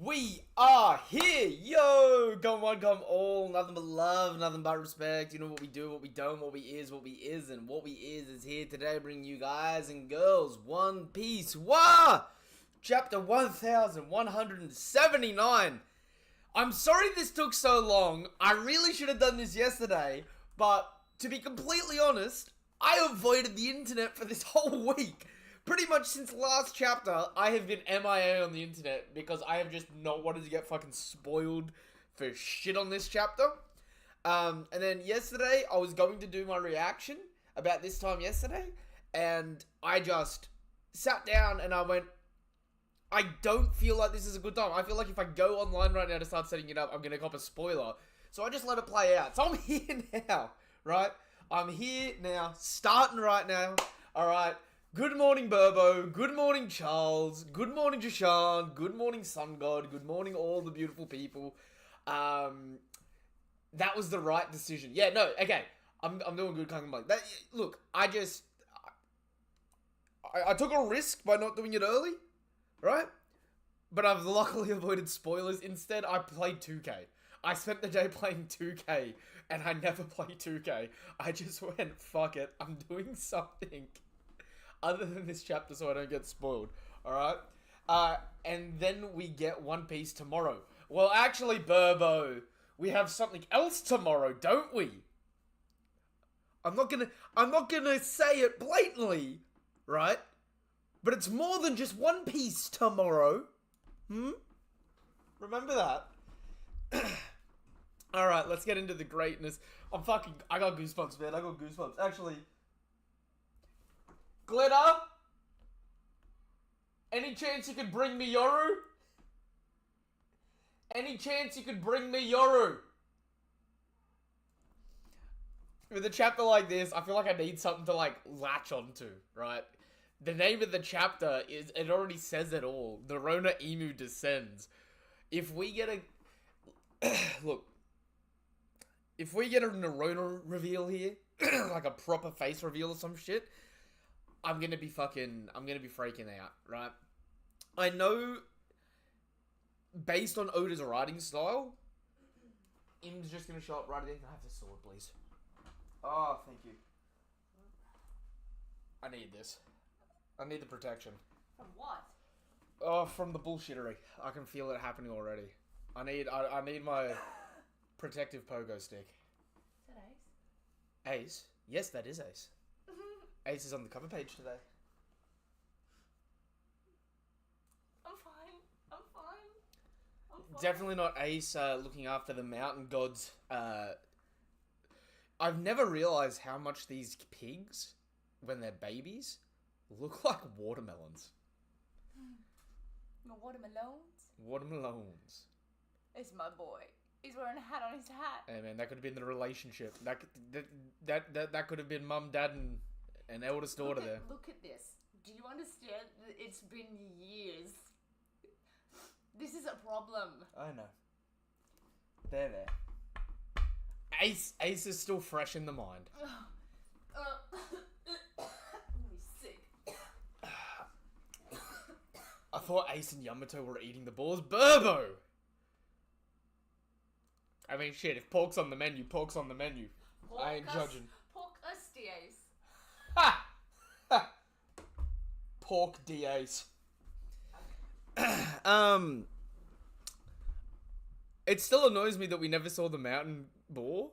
We are here, yo! Come one, come all, nothing but love, nothing but respect. You know what we do, what we don't, what we is, what we isn't. What we is here today, bringing you guys and girls One Piece. Wah! Chapter 1179. I'm sorry this took so long. I really should have done this yesterday, but to be completely honest, I avoided the internet for this whole week. Pretty much since last chapter, I have been MIA on the internet because I have just not wanted to get fucking spoiled for shit on this chapter. And then yesterday, I was going to do my reaction about this time yesterday, and I just sat down and I went, I don't feel like this is a good time. I feel like if I go online right now to start setting it up, I'm going to cop a spoiler. So I just let it play out. So I'm here now, right? I'm here now, starting right now, alright? Good morning, Burbo. Good morning, Charles. Good morning, Jashan. Good morning, Sun God. Good morning, all the beautiful people. That was the right decision. Yeah, no, okay. I'm doing good, coming back. Look, I took a risk by not doing it early, right? But I've luckily avoided spoilers. Instead, I played 2K. I spent the day playing 2K, and I never play 2K. I just went, fuck it. I'm doing something other than this chapter so I don't get spoiled, alright? And then we get One Piece tomorrow. Well, actually, Burbo, we have something else tomorrow, don't we? I'm not gonna say it blatantly, right? But it's more than just One Piece tomorrow. Remember that? Alright, let's get into the greatness. I got goosebumps, man. I got goosebumps. Actually, Glitter? Any chance you could bring me Yoru? Any chance you could bring me Yoru? With a chapter like this, I feel like I need something to, like, latch onto, right? The name of the chapter it already says it all. NERONA IMU Descends. If we get a... Look. If we get a NERONA reveal here, like a proper face reveal or some shit, I'm gonna be freaking out, right? I know, based on Oda's writing style, Im's just gonna show up right at the end. Can I have the sword, please? Oh, thank you. I need this. I need the protection. From what? Oh, from the bullshittery. I can feel it happening already. I need my protective pogo stick. Is that Ace? Ace? Yes, that is Ace. Ace is on the cover page today. I'm fine. Definitely not Ace looking after the mountain gods. I've never realized how much these pigs, when they're babies, look like watermelons. Watermelons? Watermelons. It's my boy. He's wearing a hat on his hat. Hey man, that could have been the relationship. That could have been mum, dad, and eldest daughter there. Look at this. Do you understand that it's been years? This is a problem. I know. There. Ace is still fresh in the mind. I'm gonna be sick. I thought Ace and Yamato were eating the balls. Burbo! I mean, shit, if pork's on the menu, pork's on the menu. I ain't judging. Pork us, Ace. Ha! Ha! Pork DAs. It still annoys me that we never saw the mountain boar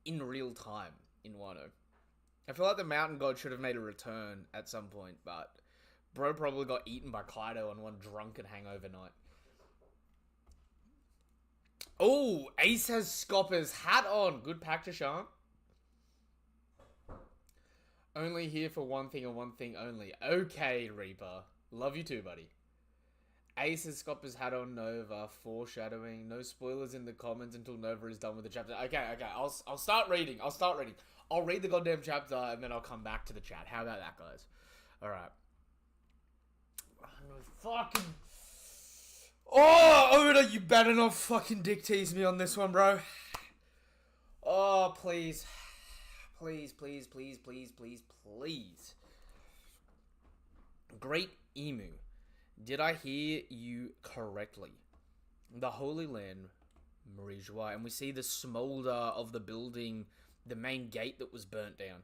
in real time in Wano. I feel like the mountain god should have made a return at some point, but bro probably got eaten by Kaido on one drunken hangover night. Oh, Ace has Scopper's hat on. Good pack to Sharp. Only here for one thing and one thing only. Okay, Reaper. Love you too, buddy. Ace has Scopper's hat on Nova. Foreshadowing. No spoilers in the comments until Nova is done with the chapter. Okay. I'll start reading. I'll read the goddamn chapter and then I'll come back to the chat. How about that, guys? Alright. Fucking... Oh, Oda, you better not fucking dick tease me on this one, bro. Oh, please. Please. Great Emu. Did I hear you correctly? the Holy Land, Marie Joie, and we see the smolder of the building, the main gate that was burnt down.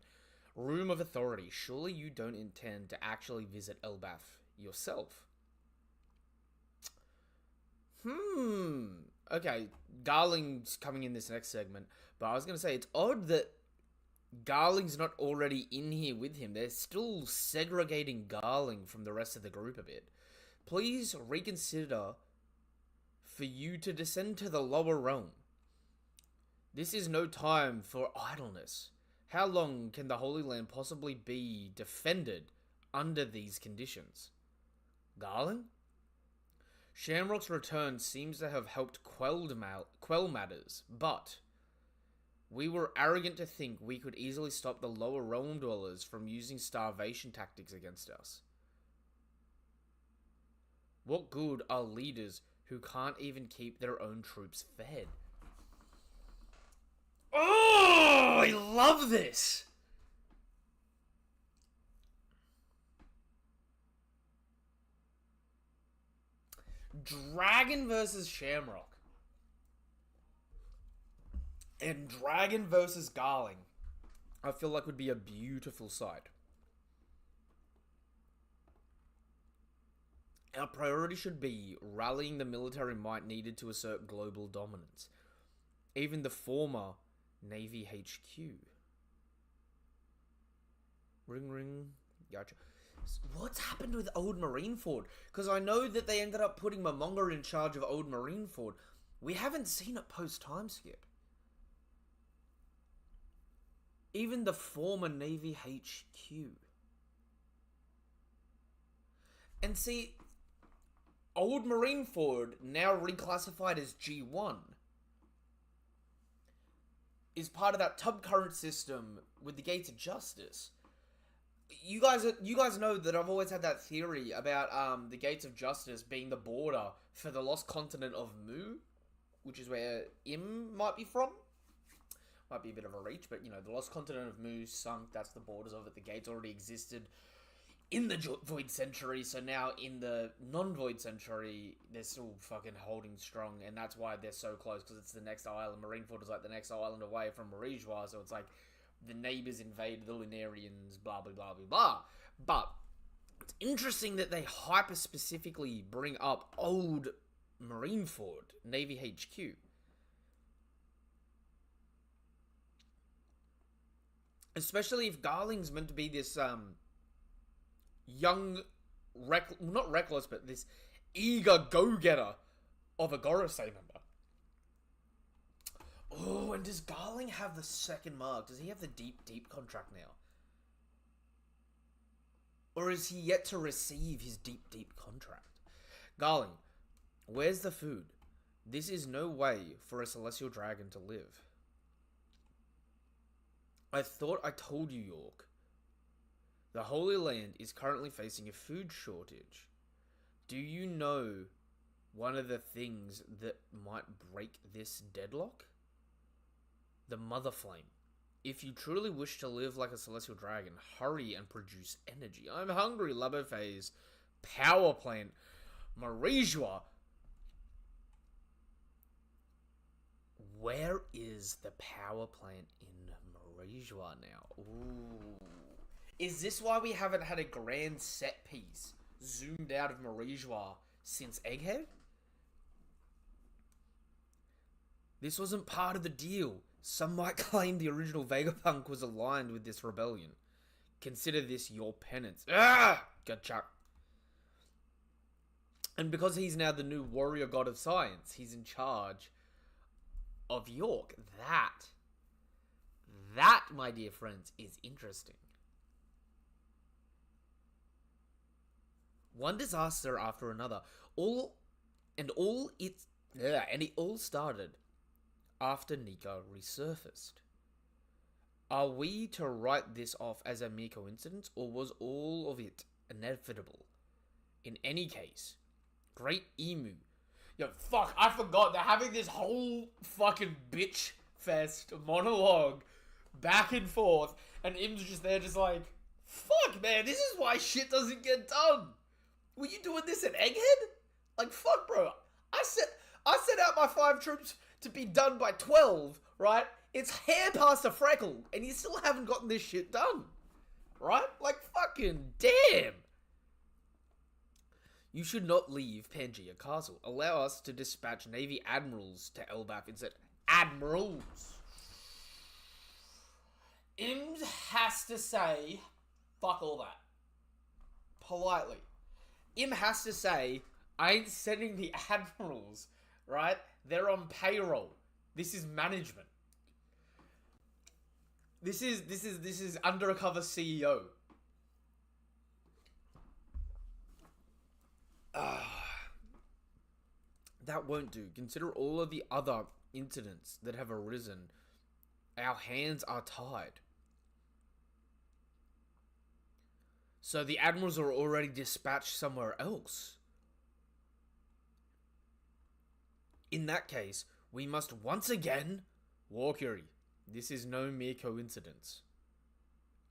Room of Authority. Surely you don't intend to actually visit Elbath yourself? Okay, Garling's coming in this next segment, but I was going to say, it's odd that Garling's not already in here with him. They're still segregating Garling from the rest of the group a bit. Please reconsider for you to descend to the lower realm. This is no time for idleness. How long can the Holy Land possibly be defended under these conditions? Garling? Shamrock's return seems to have helped quell matters, but we were arrogant to think we could easily stop the lower realm dwellers from using starvation tactics against us. What good are leaders who can't even keep their own troops fed? Oh, I love this! Dragon versus Shamrock. And Dragon versus Garling. I feel like would be a beautiful sight. Our priority should be rallying the military might needed to assert global dominance. Even the former Navy HQ. Ring ring. Gotcha. What's happened with Old Marineford? Because I know that they ended up putting Momonga in charge of Old Marineford. We haven't seen it post-time skip. Even the former Navy HQ. And see, Old Marineford, now reclassified as G1, is part of that tub current system with the Gates of Justice. You guys know that I've always had that theory about the Gates of Justice being the border for the lost continent of Mu, which is where Im might be from. Might be a bit of a reach, but you know, the lost continent of Mu sunk, that's the borders of it. The gates already existed in the Void Century, so now in the non-Void Century, they're still fucking holding strong, and that's why they're so close, because it's the next island. Marineford is like the next island away from Marie-Joie, so it's like the neighbors invaded the Lunarians, blah, blah, blah, blah, blah. But it's interesting that they hyper-specifically bring up Old Marineford, Navy HQ. Especially if Garling's meant to be this, young, not reckless, but this eager go-getter of a Gorosei member. Oh, and does Garling have the second mark? Does he have the deep contract now? Or is he yet to receive his deep contract? Garling, where's the food? This is no way for a celestial dragon to live. I thought I told you, York. The Holy Land is currently facing a food shortage. Do you know one of the things that might break this deadlock? The Mother Flame. If you truly wish to live like a celestial dragon, hurry and produce energy. I'm hungry, Labophase. Power plant. Marie-Joie. Where is the power plant in Marie-Joie now? Ooh. Is this why we haven't had a grand set piece zoomed out of Marie-Joie since Egghead? This wasn't part of the deal. Some might claim the original Vegapunk was aligned with this rebellion. Consider this your penance. Ah! Gotcha. And because he's now the new warrior god of science, he's in charge of York. That, my dear friends, is interesting. One disaster after another. It all started after Nika resurfaced. Are we to write this off as a mere coincidence, or was all of it inevitable? In any case, Great Emu. Yo, fuck, I forgot. They're having this whole fucking bitch fest monologue back and forth, and Im's just there just like, fuck, man, this is why shit doesn't get done. Were you doing this at Egghead? Like, fuck, bro. I set out my 5 troops to be done by 12, right? It's hair past a freckle, and you still haven't gotten this shit done. Right? Like, fucking damn! You should not leave Pangaea Castle. Allow us to dispatch Navy admirals to Elbaf instead. Admirals! Ims has to say, fuck all that. Politely. Im has to say, I ain't sending the admirals, right? They're on payroll. This is management. This is undercover CEO. That won't do. Consider all of the other incidents that have arisen. Our hands are tied. So the admirals are already dispatched somewhere else. In that case, we must once again... Walkery, this is no mere coincidence.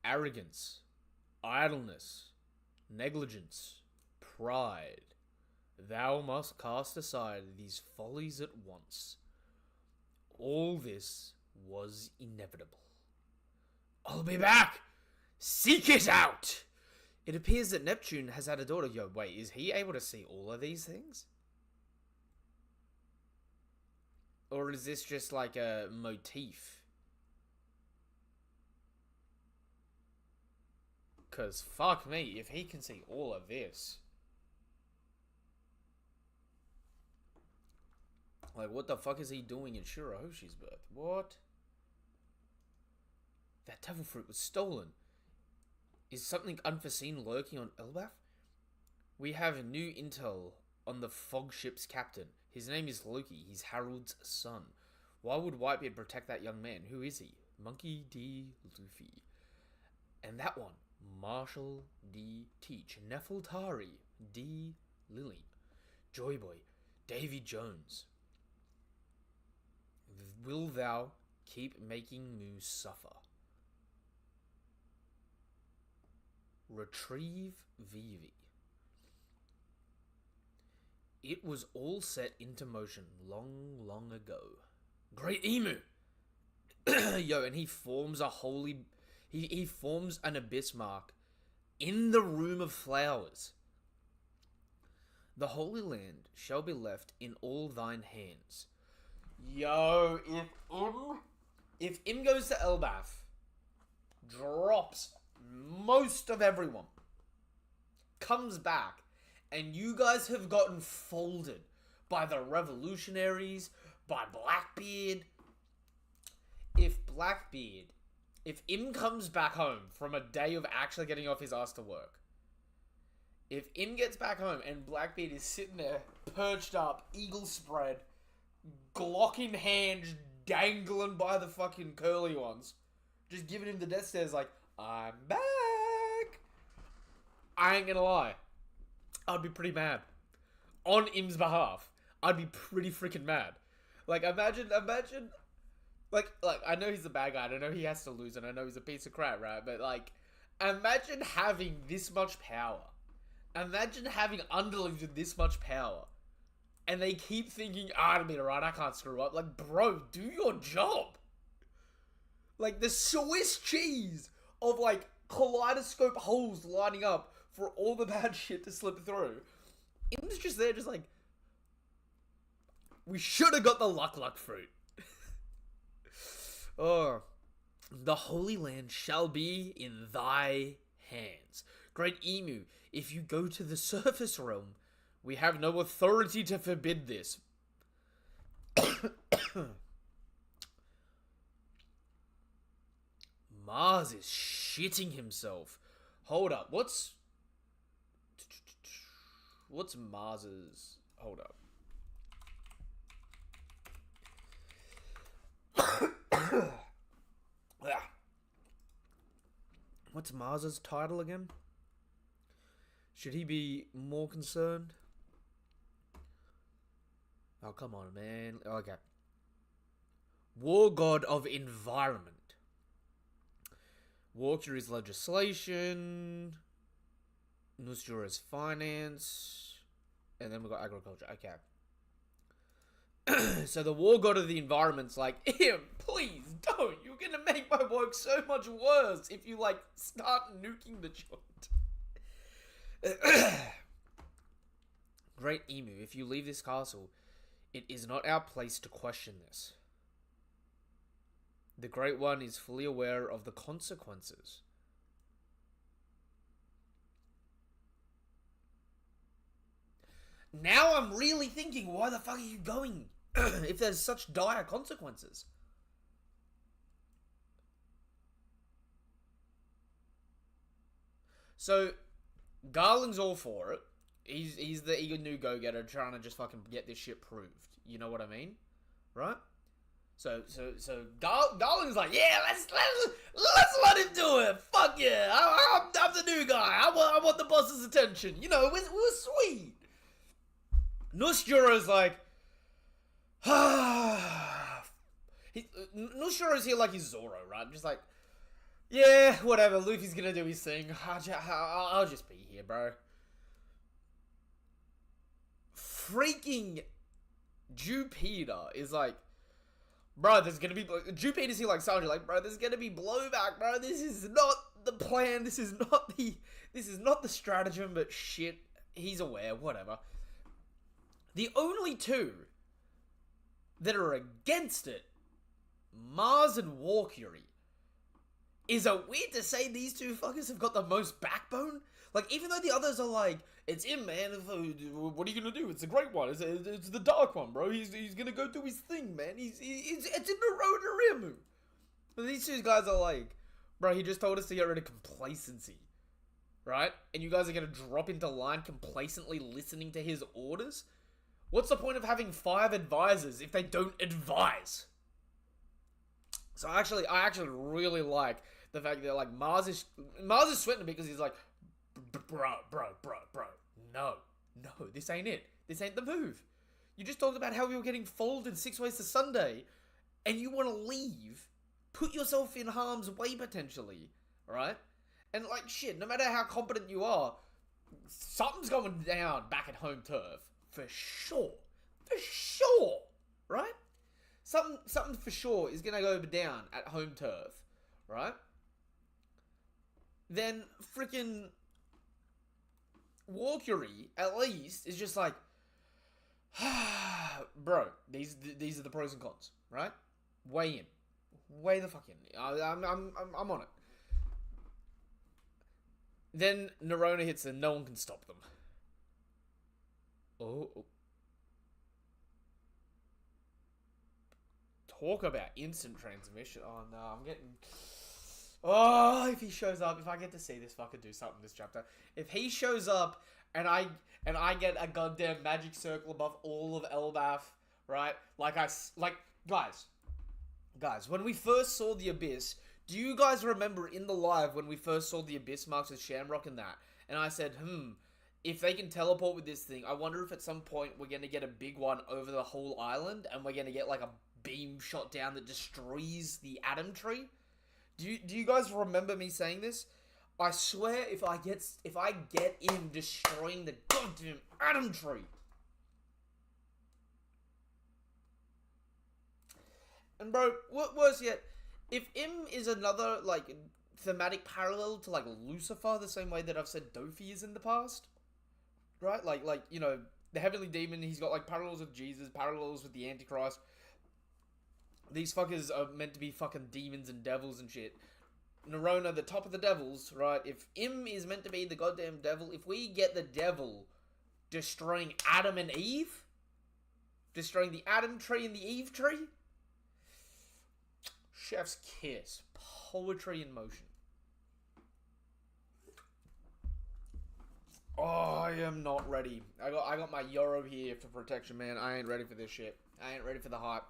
Arrogance, idleness, negligence, pride. Thou must cast aside these follies at once. All this was inevitable. I'll be back! Seek it out! It appears that Neptune has had a daughter. Yo, wait, is he able to see all of these things? Or is this just like a motif? Because fuck me, if he can see all of this. Like, what the fuck is he doing in Shirahoshi's birth? What? That devil fruit was stolen. Is something unforeseen lurking on Elbaf? We have new intel on the fog ship's captain. His name is Loki. He's Harold's son. Why would Whitebeard protect that young man? Who is he? Monkey D. Luffy. And that one, Marshall D. Teach. Nefeltari D. Lily. Joyboy. Davy Jones. Will thou keep making Moose suffer? Retrieve Vivi. It was all set into motion long, long ago. Great Emu! Yo, and he forms a holy... He forms an abyss mark in the Room of Flowers. The Holy Land shall be left in all thine hands. Yo, if Im goes to Elbaf, drops most of everyone, comes back, and you guys have gotten folded by the revolutionaries, by Blackbeard. If Im comes back home from a day of actually getting off his ass to work, if Im gets back home and Blackbeard is sitting there, perched up, eagle spread, Glock in hand, dangling by the fucking curly ones, just giving him the death stares like, I'm back. I ain't gonna lie. I'd be pretty mad. On Im's behalf, I'd be pretty freaking mad. Like, imagine, like, I know he's a bad guy, and I know he has to lose, and I know he's a piece of crap, right? But, like, imagine having this much power. Imagine having underlings with this much power. And they keep thinking, it'll be alright, I can't screw up. Like, bro, do your job. Like, the Swiss cheese of, like, kaleidoscope holes lining up for all the bad shit to slip through. Im's just there, just like, we should have got the luck fruit. Oh, the Holy Land shall be in thy hands. Great Emu, if you go to the surface realm, we have no authority to forbid this. Mars is shitting himself. Hold up, what's Mars's... Hold up. What's Mars's title again? Should he be more concerned? Oh, come on, man. Okay. War God of Environment. Walker is legislation. Nusjura is finance. And then we got agriculture. Okay. So the war god of the environment's like, Im, please don't. You're gonna make my work so much worse if you, like, start nuking the joint. Great Emu, if you leave this castle, it is not our place to question this. The Great One is fully aware of the consequences. Now I'm really thinking, why the fuck are you going if there's such dire consequences? So, Garland's all for it. He's the eager new go-getter trying to just fucking get this shit proved. You know what I mean? Right? So Garland's like, yeah, let's let him do it. Fuck yeah, I'm the new guy. I want the boss's attention. You know, we're sweet. Nusjuro's like, Nusjuro's here like he's Zoro, right? Just like, yeah, whatever. Luffy's gonna do his thing. I'll just be here, bro. Freaking Jupiter is like, bro, there's gonna be... Jupiter's here like Sanji, like, bro, there's gonna be blowback, bro. This is not the plan. This is not the stratagem, but shit, he's aware, whatever. The only two that are against it, Mars and Warcury. Is it weird to say these two fuckers have got the most backbone? Like, even though the others are like, it's him, man. What are you gonna do? It's the Great One. It's the Dark One, bro. He's gonna go do his thing, man. It's in NERONA IMU. But these two guys are like, bro, he just told us to get rid of complacency. Right? And you guys are gonna drop into line complacently listening to his orders? What's the point of having 5 advisors if they don't advise? So I actually really like the fact that, like, Mars is sweating because he's like, bro, no, this ain't it. This ain't the move. You just talked about how we were getting folded 6 ways to Sunday, and you want to leave, put yourself in harm's way potentially, right? And, like, shit, no matter how competent you are, something's going down back at home turf, for sure, right? Something for sure is gonna go down at home turf, right? Then freaking Warcury, at least, is just like, bro, these are the pros and cons, right? Weigh the fuck in. I'm on it. Then Nerona hits and no one can stop them. Oh. Talk about instant transmission. Oh no, I'm getting... Oh, if he shows up, if I get to see this fucker do something this chapter. If he shows up and I get a goddamn magic circle above all of Elbaf, right? Guys, when we first saw the Abyss, do you guys remember in the live when we first saw the Abyss marks with Shamrock and that? And I said, if they can teleport with this thing, I wonder if at some point we're going to get a big one over the whole island and we're going to get like a beam shot down that destroys the Atom Tree. Do you guys remember me saying this? I swear if I get in destroying the goddamn Atom Tree. And bro, worse yet, if Im is another like thematic parallel to like Lucifer, the same way that I've said Dofi is in the past, right? Like you know, the Heavenly Demon, he's got like parallels with Jesus, parallels with the Antichrist. These fuckers are meant to be fucking demons and devils and shit. Nerona, the top of the devils, right? If Im is meant to be the goddamn devil, if we get the devil destroying Adam and Eve, destroying the Adam Tree and the Eve Tree, chef's kiss, poetry in motion. Oh, I am not ready. I got my Yoro here for protection, man. I ain't ready for this shit. I ain't ready for the hype.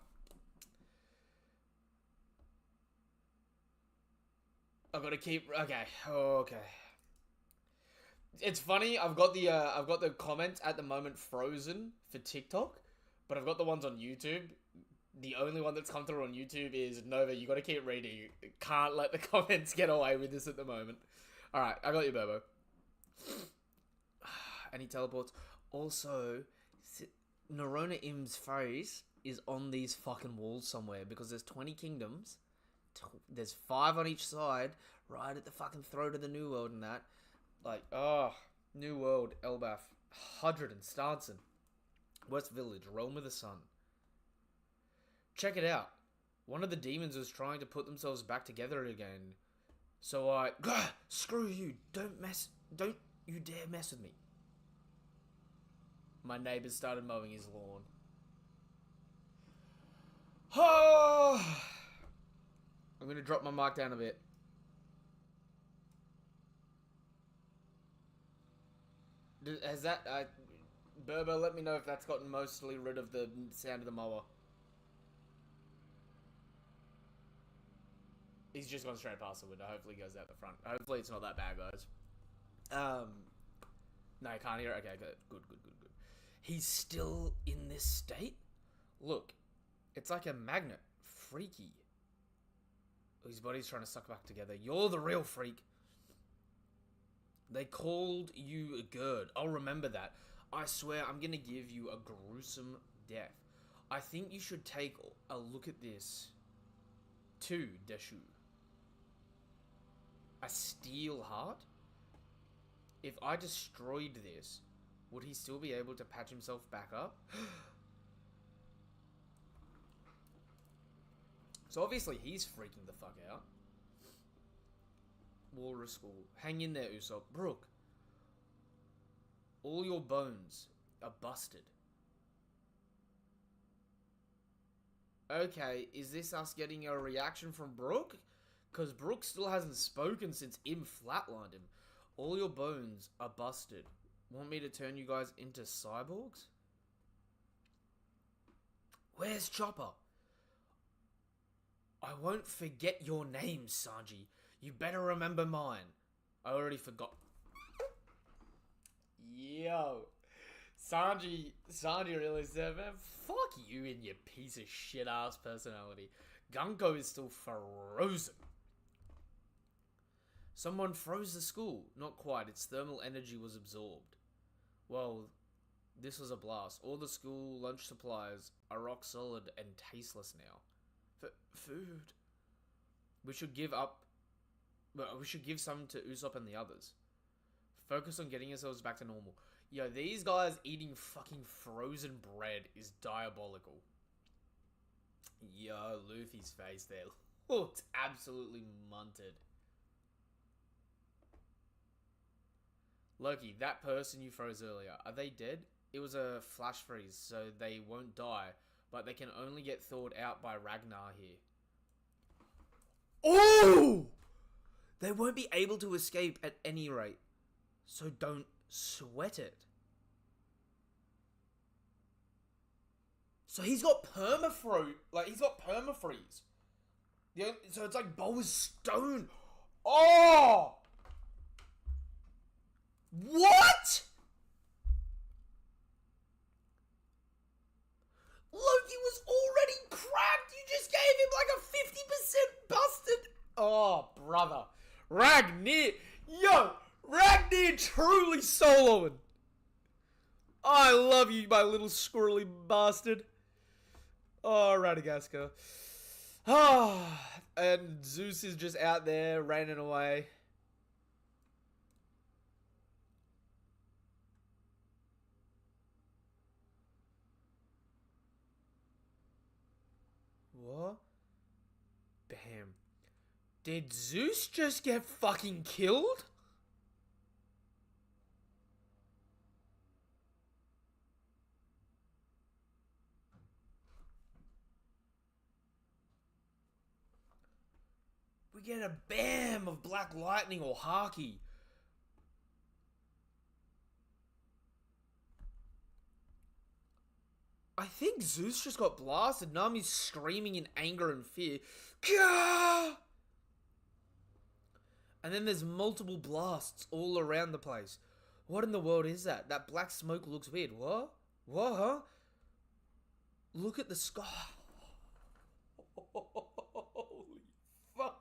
I've got to keep... Okay. It's funny, I've got the comments at the moment frozen for TikTok, but I've got the ones on YouTube. The only one that's come through on YouTube is, Nova, you got to keep reading. Can't let the comments get away with this at the moment. Alright, I got you, Bobo. And he teleports. Also, Nerona Im's face is on these fucking walls somewhere because there's 20 kingdoms. There's 5 on each side, right at the fucking throat of the New World and that. Like, New World, Elbaf, Hudred and Stanson. West Village, Realm of the Sun. Check it out. One of the demons was trying to put themselves back together again. So I... Screw you. Don't you dare mess with me. My neighbour started mowing his lawn. I'm going to drop my mic down a bit. Has that... Berber, let me know if that's gotten mostly rid of the sound of the mower. He's just gone straight past the window. Hopefully he goes out the front. Hopefully it's not that bad, guys. No, I can't hear it. Okay, good. He's still in this state? Look, it's like a magnet. Freaky. His body's trying to suck back together. You're the real freak. They called you a Gerd. I'll remember that. I swear I'm gonna give you a gruesome death. I think you should take a look at this. Too, Deshu. A steel heart? If I destroyed this, would he still be able to patch himself back up? So obviously he's freaking the fuck out. Walrus School. Hang in there, Usopp. Brook. All your bones are busted. Okay, is this us getting a reaction from Brook? Because Brook still hasn't spoken since Im flatlined him. All your bones are busted. Want me to turn you guys into cyborgs? Where's Chopper? I won't forget your name, Sanji. You better remember mine. I already forgot. Yo. Sanji really said, man, fuck you and your piece of shit ass personality. Gunko is still frozen. Someone froze the school. Not quite. Its thermal energy was absorbed. Well, this was a blast. All the school lunch supplies are rock solid and tasteless now. Food. We should give some to Usopp and the others. Focus on getting ourselves back to normal. Yo, these guys eating fucking frozen bread is diabolical. Yo, Luffy's face there looked absolutely munted. Loki, that person you froze earlier, are they dead? It was a flash freeze, so they won't die, but they can only get thawed out by Ragnar here. Oh! They won't be able to escape at any rate, so don't sweat it. So he's got permafrost, like he's got permafreeze. Yeah, so it's like Boa's stone. Oh! What? Loki was already cracked. You just gave him like a 50% busted. Oh, brother. Ragnar. Yo, Ragnar truly soloing. I love you, my little squirrely bastard. Oh, Radagast. Ah, and Zeus is just out there raining away. What? Bam. Did Zeus just get fucking killed? We get a bam of black lightning or haki. I think Zeus just got blasted. Nami's screaming in anger and fear. Gah! And then there's multiple blasts all around the place. What in the world is that? That black smoke looks weird. What? What, huh? Look at the sky. Holy fuck.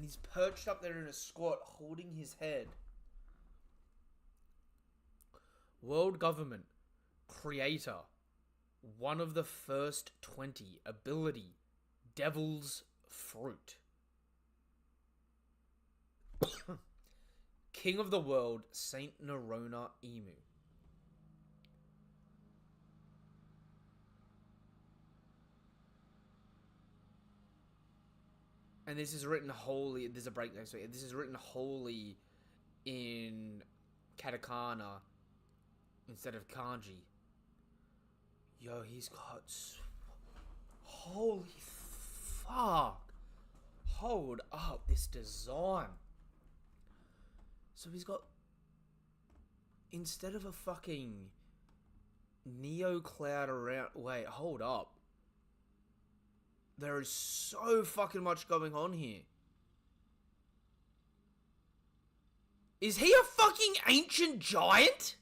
And he's perched up there in a squat, holding his head. World government. Creator. One of the first 20. Ability. Devil's fruit. King of the world. Saint Nerona Imu. And this is written wholly. There's a break next week. This is written wholly in katakana instead of kanji. Yo, he's got. Holy fuck. Hold up, this design. So he's got. Instead of a fucking Neo cloud around. Wait, hold up. There is so fucking much going on here. Is he a fucking ancient giant?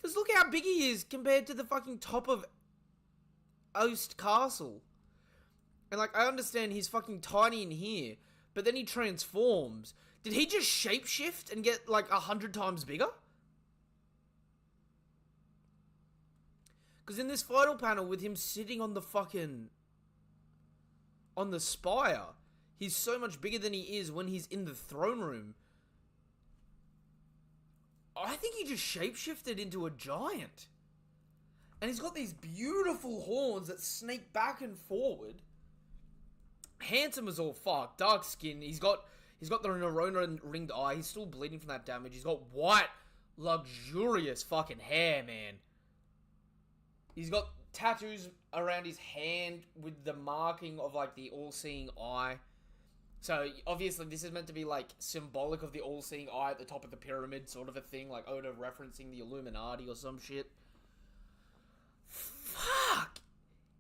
Because look how big he is compared to the fucking top of Oast Castle. And like, I understand he's fucking tiny in here, but then he transforms. Did he just shapeshift and get like 100 times bigger? Because in this final panel with him sitting on the fucking... on the spire, he's so much bigger than he is when he's in the throne room. I think he just shapeshifted into a giant. And he's got these beautiful horns that snake back and forward. Handsome as all fuck. Dark skin. He's got the Nerona ringed eye. He's still bleeding from that damage. He's got white, luxurious fucking hair, man. He's got tattoos around his hand with the marking of, like, the all-seeing eye. So, obviously, this is meant to be, like, symbolic of the all-seeing eye at the top of the pyramid, sort of a thing. Like, Oda referencing the Illuminati or some shit. Fuck!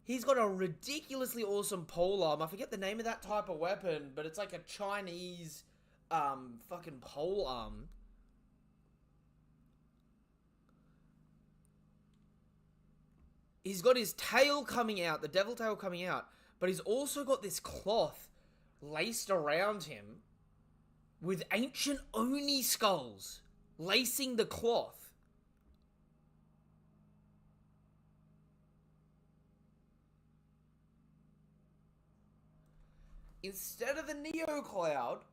He's got a ridiculously awesome polearm. I forget the name of that type of weapon, but it's like a Chinese, fucking polearm. He's got his tail coming out, the devil tail coming out, but he's also got this cloth laced around him with ancient Oni skulls lacing the cloth. Instead of the Neo Cloud,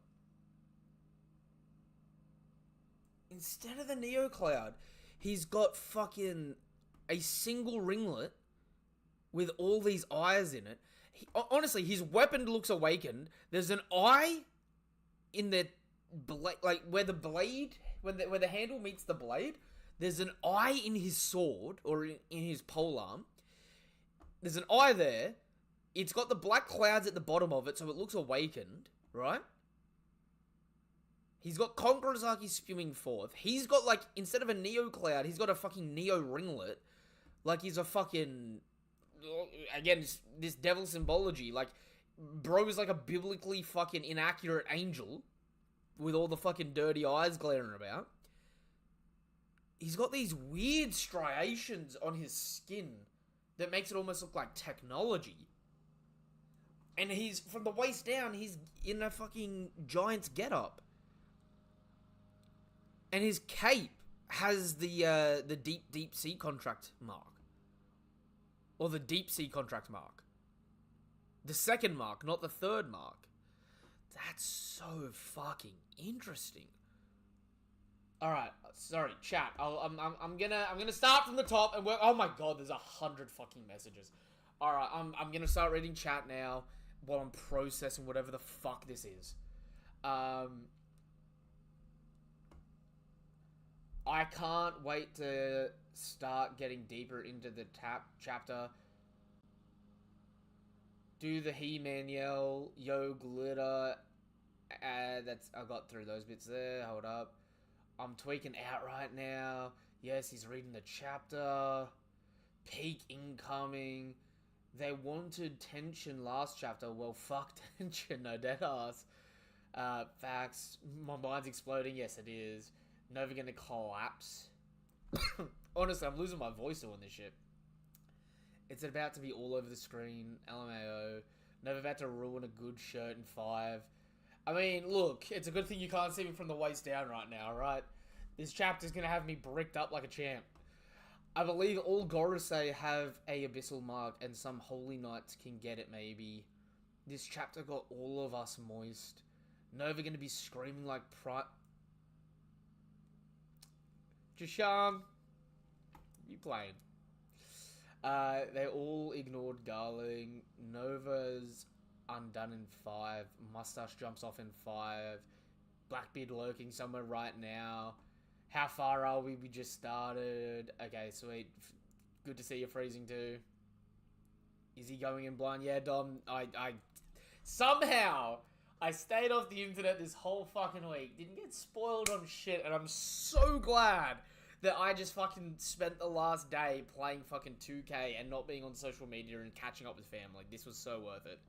he's got fucking a single ringlet with all these eyes in it. Honestly, his weapon looks awakened. There's an eye in the blade, like where the blade, where the handle meets the blade. There's an eye in his sword, or in his polearm. There's an eye there. It's got the black clouds at the bottom of it, so it looks awakened, right? He's got Konkurosaki spewing forth. He's got, like, instead of a Neo cloud, he's got a fucking Neo ringlet. Like, he's a fucking... Again, this devil symbology. Like, bro is like a biblically fucking inaccurate angel with all the fucking dirty eyes glaring about. He's got these weird striations on his skin that makes it almost look like technology. And he's, from the waist down, he's in a fucking giant's getup. And his cape has the deep sea contract mark. Or the deep sea contract mark. The second mark, not the third mark. That's so fucking interesting. Alright, sorry, chat. I'm gonna start from the top and work. Oh my god, there's 100 fucking messages. Alright, I'm gonna start reading chat now while I'm processing whatever the fuck this is. I can't wait to start getting deeper into the chapter. Do the He-Man yell, yo glitter. I got through those bits there. Hold up. I'm tweaking out right now. Yes, he's reading the chapter. Peak incoming. They wanted tension last chapter. Well, fuck tension, no deadass. Facts. My mind's exploding. Yes, it is. Never gonna collapse. Honestly, I'm losing my voice doing this shit. It's about to be all over the screen. LMAO. Never about to ruin a good shirt in 5. I mean, look, it's a good thing you can't see me from the waist down right now, right? This chapter's gonna have me bricked up like a champ. I believe all Gorosei have a abyssal mark, and some holy knights can get it, maybe. This chapter got all of us moist. Nova gonna be screaming like Jasham, you playing? They all ignored Garling. Nova's undone in 5. Mustache jumps off in 5. Blackbeard lurking somewhere right now. How far are we? We just started. Okay, sweet. Good to see you freezing too. Is he going in blind? Yeah, Dom. Somehow, I stayed off the internet this whole fucking week. Didn't get spoiled on shit, and I'm so glad that I just fucking spent the last day playing fucking 2K and not being on social media and catching up with family. This was so worth it.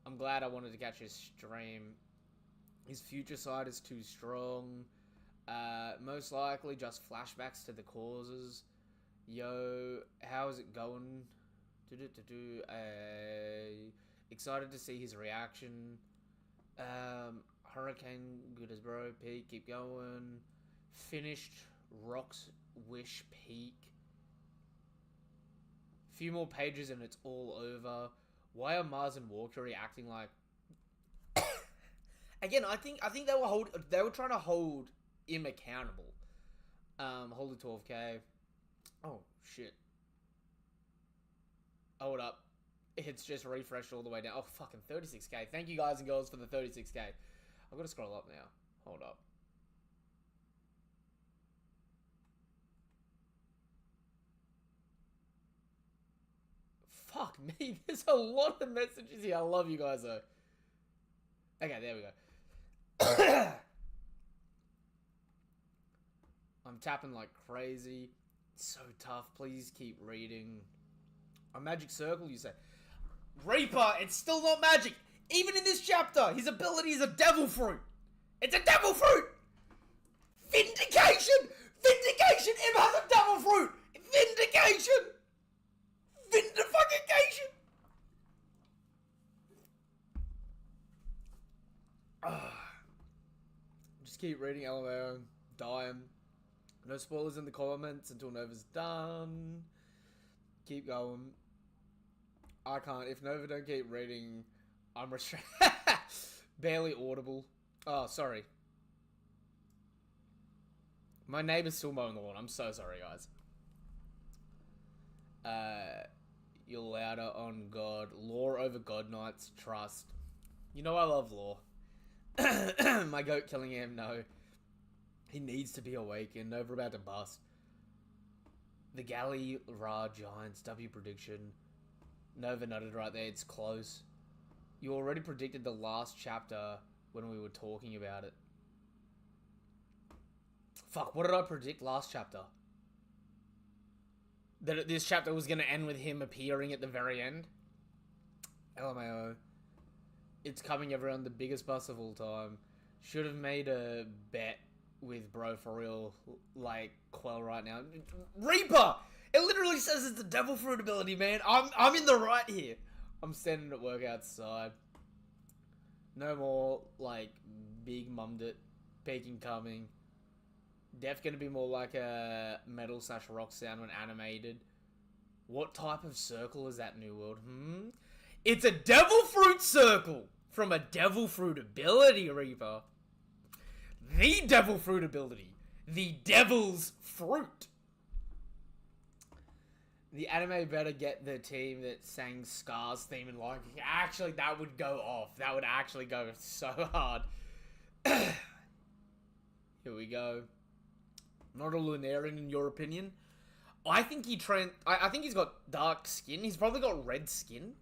I'm glad I wanted to catch his stream. His future side is too strong. Most likely just flashbacks to the causes. Yo, how is it going? Excited to see his reaction. Hurricane, good as bro. Peak, keep going. Finished Rock's Wish Peak. Few more pages and it's all over. Why are Mars and Walker reacting like? Again, I think they were trying to hold him accountable. Hold the 12k. Oh shit. Hold up. It's just refreshed all the way down. Oh fucking 36k. Thank you guys and girls for the 36k. I've got to scroll up now. Hold up. Fuck me, there's a lot of messages here. I love you guys though. Okay, there we go. I'm tapping like crazy. It's so tough. Please keep reading. A magic circle, you say? Reaper, it's still not magic. Even in this chapter, his ability is a devil fruit. It's a devil fruit! Vindication! Vindication! It has a devil fruit! Vindication! Vindification! Just keep reading LMAO. Dying. No spoilers in the comments until Nova's done. Keep going. I can't. If Nova don't keep reading, I'm restricted. Barely audible. Oh, sorry. My neighbor's still mowing the lawn. I'm so sorry, guys. You're louder on God. Law over God Knights. Trust. You know I love Law. My goat killing him. No. He needs to be awakened. Nova about to bust. The Galley Ra Giants. W prediction. Nova nutted right there. It's close. You already predicted the last chapter when we were talking about it. Fuck, what did I predict last chapter? That this chapter was going to end with him appearing at the very end? LMAO. It's coming, everyone. The biggest bust of all time. Should have made a bet with bro for real, like Quell right now. Reaper! It literally says it's the devil fruit ability, man. I'm in the right here. I'm standing at work outside. No more, like, big mummed it. Peeking coming. Def gonna be more like a metal / rock sound when animated. What type of circle is that, New World? It's a devil fruit circle from a devil fruit ability, Reaper. The devil fruit ability. The devil's fruit. The anime better get the team that sang Scar's theme and like, actually that would go off. That would actually go so hard. Here we go. Not a Lunarian in your opinion? I think I think he's got dark skin. He's probably got red skin.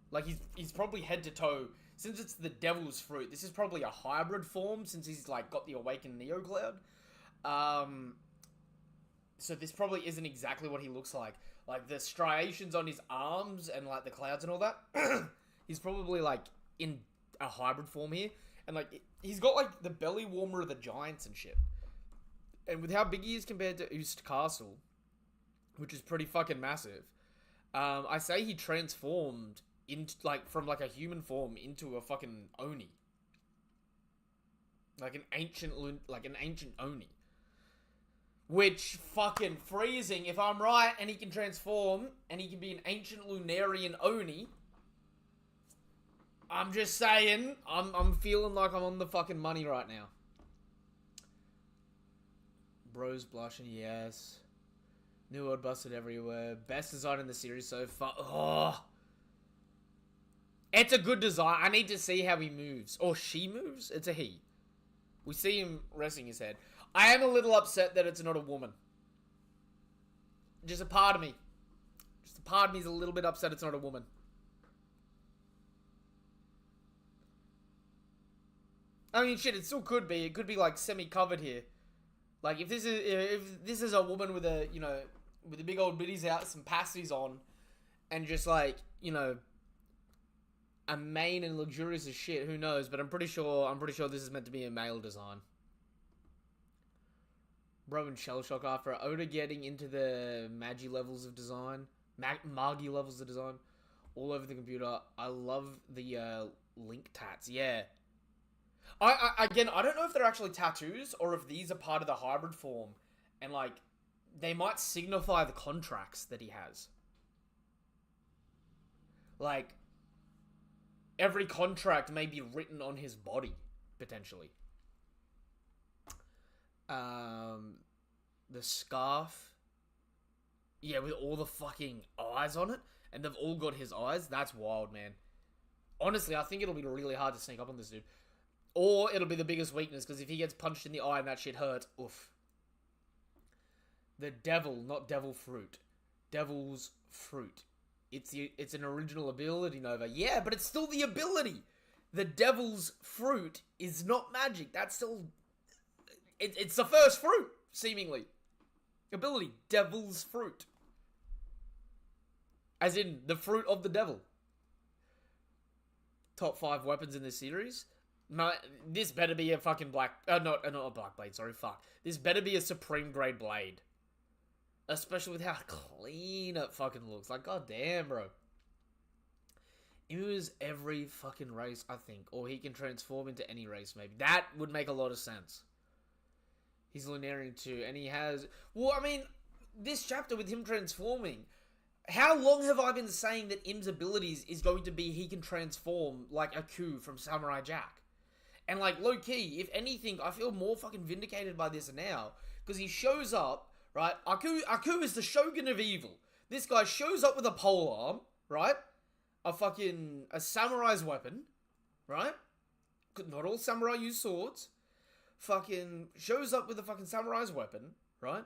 Like he's probably head to toe. Since it's the devil's fruit, this is probably a hybrid form since he's like got the awakened Neo Cloud. So this probably isn't exactly what he looks like. Like the striations on his arms and like the clouds and all that. He's probably like in a hybrid form here. And like he's got like the belly warmer of the giants and shit. And with how big he is compared to Oost Castle, which is pretty fucking massive, I say he transformed into, like, from, like, a human form into a fucking Oni. Like an ancient Oni. Which, fucking freezing, if I'm right, and he can transform, and he can be an ancient Lunarian Oni. I'm just saying, I'm feeling like I'm on the fucking money right now. Bros blushing, yes. New world busted everywhere. Best design in the series so far. Oh. It's a good design. I need to see how he moves. Or she moves? It's a he. We see him resting his head. I am a little upset that it's not a woman. Just a part of me. Just a part of me is a little bit upset it's not a woman. I mean, shit, it still could be. It could be, like, semi-covered here. Like, if this is a woman with a, you know, with the big old bitties out, some pasties on, and just, like, you know, a mane and luxurious as shit, who knows? But I'm pretty sure this is meant to be a male design. Bro and shell shock after Oda getting into the Magi levels of design. Magi levels of design. All over the computer. I love the link tats. Yeah. Again, I don't know if they're actually tattoos or if these are part of the hybrid form. And, like, they might signify the contracts that he has. Like, every contract may be written on his body, potentially. The scarf. Yeah, with all the fucking eyes on it. And they've all got his eyes. That's wild, man. Honestly, I think it'll be really hard to sneak up on this dude. Or it'll be the biggest weakness, because if he gets punched in the eye and that shit hurts, oof. The devil, not devil fruit. Devil's fruit. It's an original ability, Nova. Yeah, but it's still the ability. The devil's fruit is not magic. That's still... It's the first fruit, seemingly. Ability, devil's fruit. As in, the fruit of the devil. Top 5 weapons in this series. No, this better be a fucking not a black blade, sorry, fuck. This better be a supreme grade blade. Especially with how clean it fucking looks. Like, goddamn, bro. Imu is every fucking race, I think. Or he can transform into any race, maybe. That would make a lot of sense. He's Lunarian too, and he has... Well, I mean, this chapter with him transforming... How long have I been saying that Im's abilities is going to be he can transform like Aku from Samurai Jack? And, like, low-key, if anything, I feel more fucking vindicated by this now. Because he shows up, right? Aku is the Shogun of Evil. This guy shows up with a polearm, right? A samurai's weapon, right? Not all samurai use swords. Fucking shows up with a fucking samurai's weapon, right?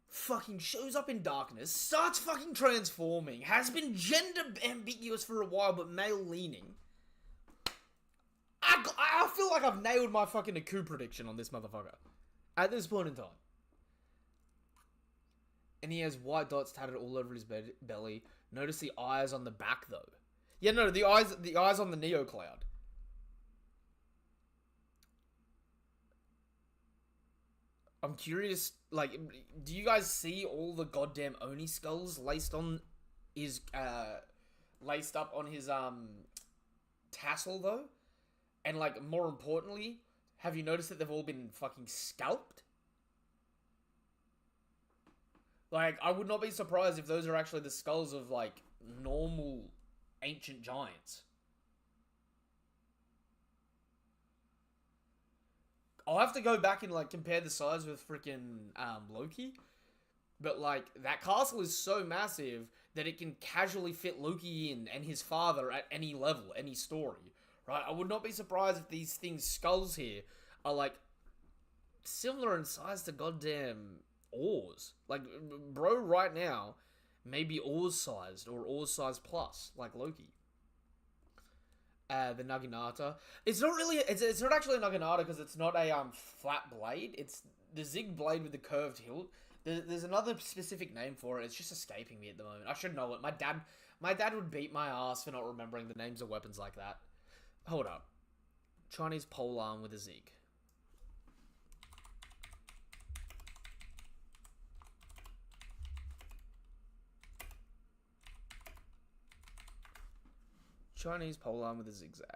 Fucking shows up in darkness, starts fucking transforming, has been gender ambiguous for a while, but male leaning. I feel like I've nailed my fucking Aku prediction on this motherfucker. At this point in time. And he has white dots tatted all over his belly. Notice the eyes on the back, though. Yeah, no, the eyes on the Neo Cloud. I'm curious, like, do you guys see all the goddamn Oni skulls laced up on his, tassel, though? And, like, more importantly, have you noticed that they've all been fucking scalped? Like, I would not be surprised if those are actually the skulls of, like, normal ancient giants. I'll have to go back and, like, compare the size with freaking Loki. But, like, that castle is so massive that it can casually fit Loki in and his father at any level, any story. Right? I would not be surprised if these things, skulls here, are, like, similar in size to goddamn Oars. Like, bro, right now, maybe Oars-sized or Oars-sized plus, like Loki. The Naginata. It's not really... It's not actually a Naginata because it's not a flat blade. It's the zig blade with the curved hilt. There's another specific name for it. It's just escaping me at the moment. I should know it. My dad would beat my ass for not remembering the names of weapons like that. Hold up. Chinese polearm with a zig. Chinese polearm with a zigzag.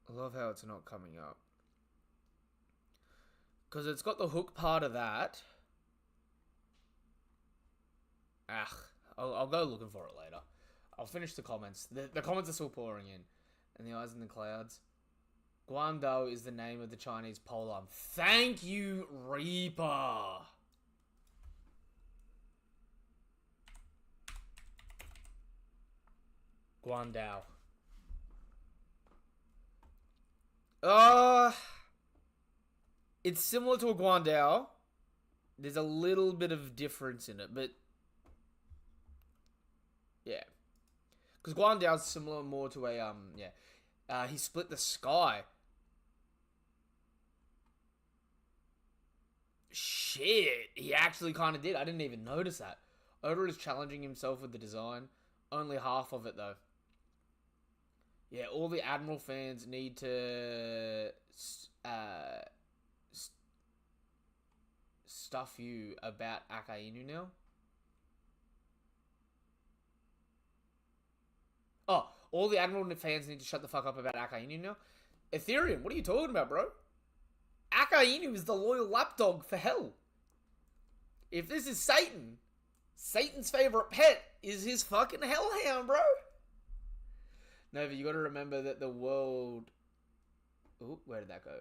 I love how it's not coming up. Because it's got the hook part of that. I'll go looking for it later. I'll finish the comments. The comments are still pouring in. And the eyes in the clouds. Guandao is the name of the Chinese polearm. Thank you, Reaper. Guandao. It's similar to a Guandao. There's a little bit of difference in it, but yeah. Because Guandao's similar more to a, he split the sky. Shit, he actually kind of did. I didn't even notice that. Oda is challenging himself with the design. Only half of it, though. Yeah, all the Admiral fans need to stuff you about Akainu now. Oh, all the Admiral fans need to shut the fuck up about Akainu now. Ethereum, what are you talking about, bro? Akainu is the loyal lapdog for hell. If this is Satan, Satan's favorite pet is his fucking hellhound, bro. Nova, you gotta remember that the world... Ooh, where did that go?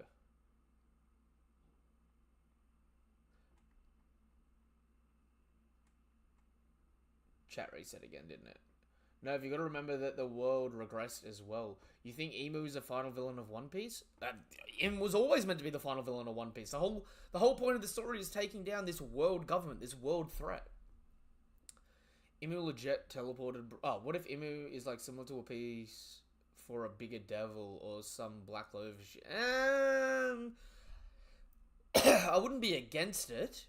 Chat reset again, didn't it? Nova, you gotta remember that the world regressed as well. You think Imu is the final villain of One Piece? Im was always meant to be the final villain of One Piece. The whole point of the story is taking down this world government, this world threat. Imu legit teleported... Oh, what if Imu is like similar to a piece for a bigger devil or some Black Clover shit? I wouldn't be against it.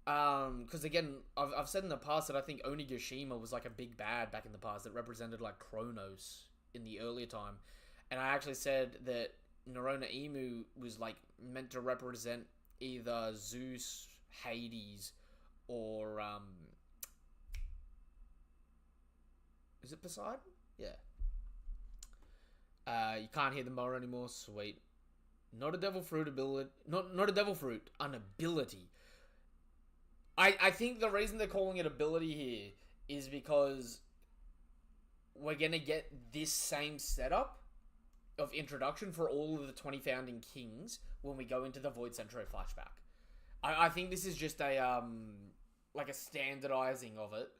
Because again, I've said in the past that I think Onigashima was like a big bad back in the past that represented like Kronos in the earlier time. And I actually said that Nerona Imu was like meant to represent either Zeus, Hades, or is it Poseidon? Yeah. You can't hear the mower anymore. Sweet. Not a devil fruit ability. Not a devil fruit. An ability. I think the reason they're calling it ability here is because we're gonna get this same setup of introduction for all of the 20 founding kings when we go into the Void Century flashback. I think this is just a like a standardizing of it.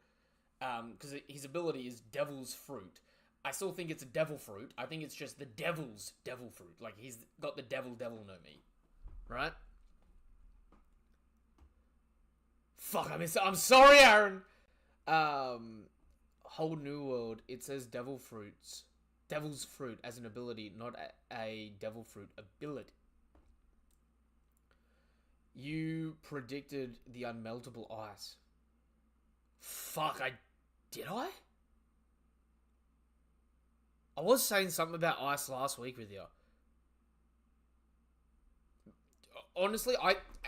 Because his ability is Devil's Fruit. I still think it's a devil fruit. I think it's just the devil's devil fruit. Like, he's got the devil no me. Right? Fuck, I'm sorry, Aaron! Whole New World, it says Devil's Fruit as an ability, not a devil fruit ability. You predicted the unmeltable ice. Fuck, did I? I was saying something about ice last week with you. Honestly,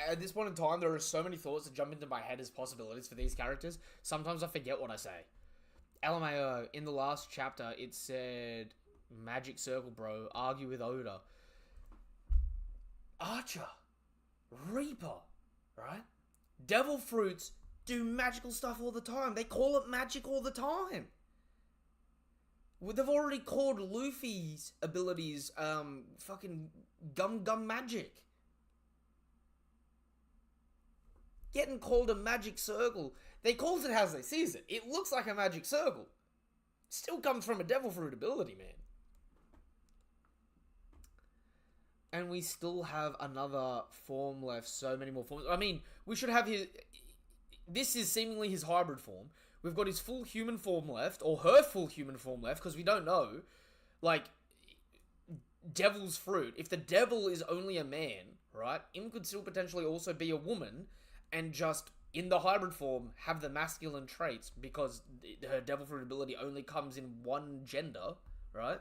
at this point in time, there are so many thoughts that jump into my head as possibilities for these characters. Sometimes I forget what I say. LMAO, in the last chapter, it said, Magic Circle, bro, argue with Oda. Archer, Reaper, right? Devil Fruits do magical stuff all the time. They call it magic all the time. They've already called Luffy's abilities, fucking gum magic. Getting called a magic circle. They calls it as they sees it. It looks like a magic circle. Still comes from a devil fruit ability, man. And we still have another form left. So many more forms. I mean, we should have his... This is seemingly his hybrid form. We've got his full human form left. Or her full human form left. Because we don't know. Like, Devil's Fruit. If the devil is only a man, right? Im could still potentially also be a woman. And just, in the hybrid form, have the masculine traits. Because her Devil Fruit ability only comes in one gender, right?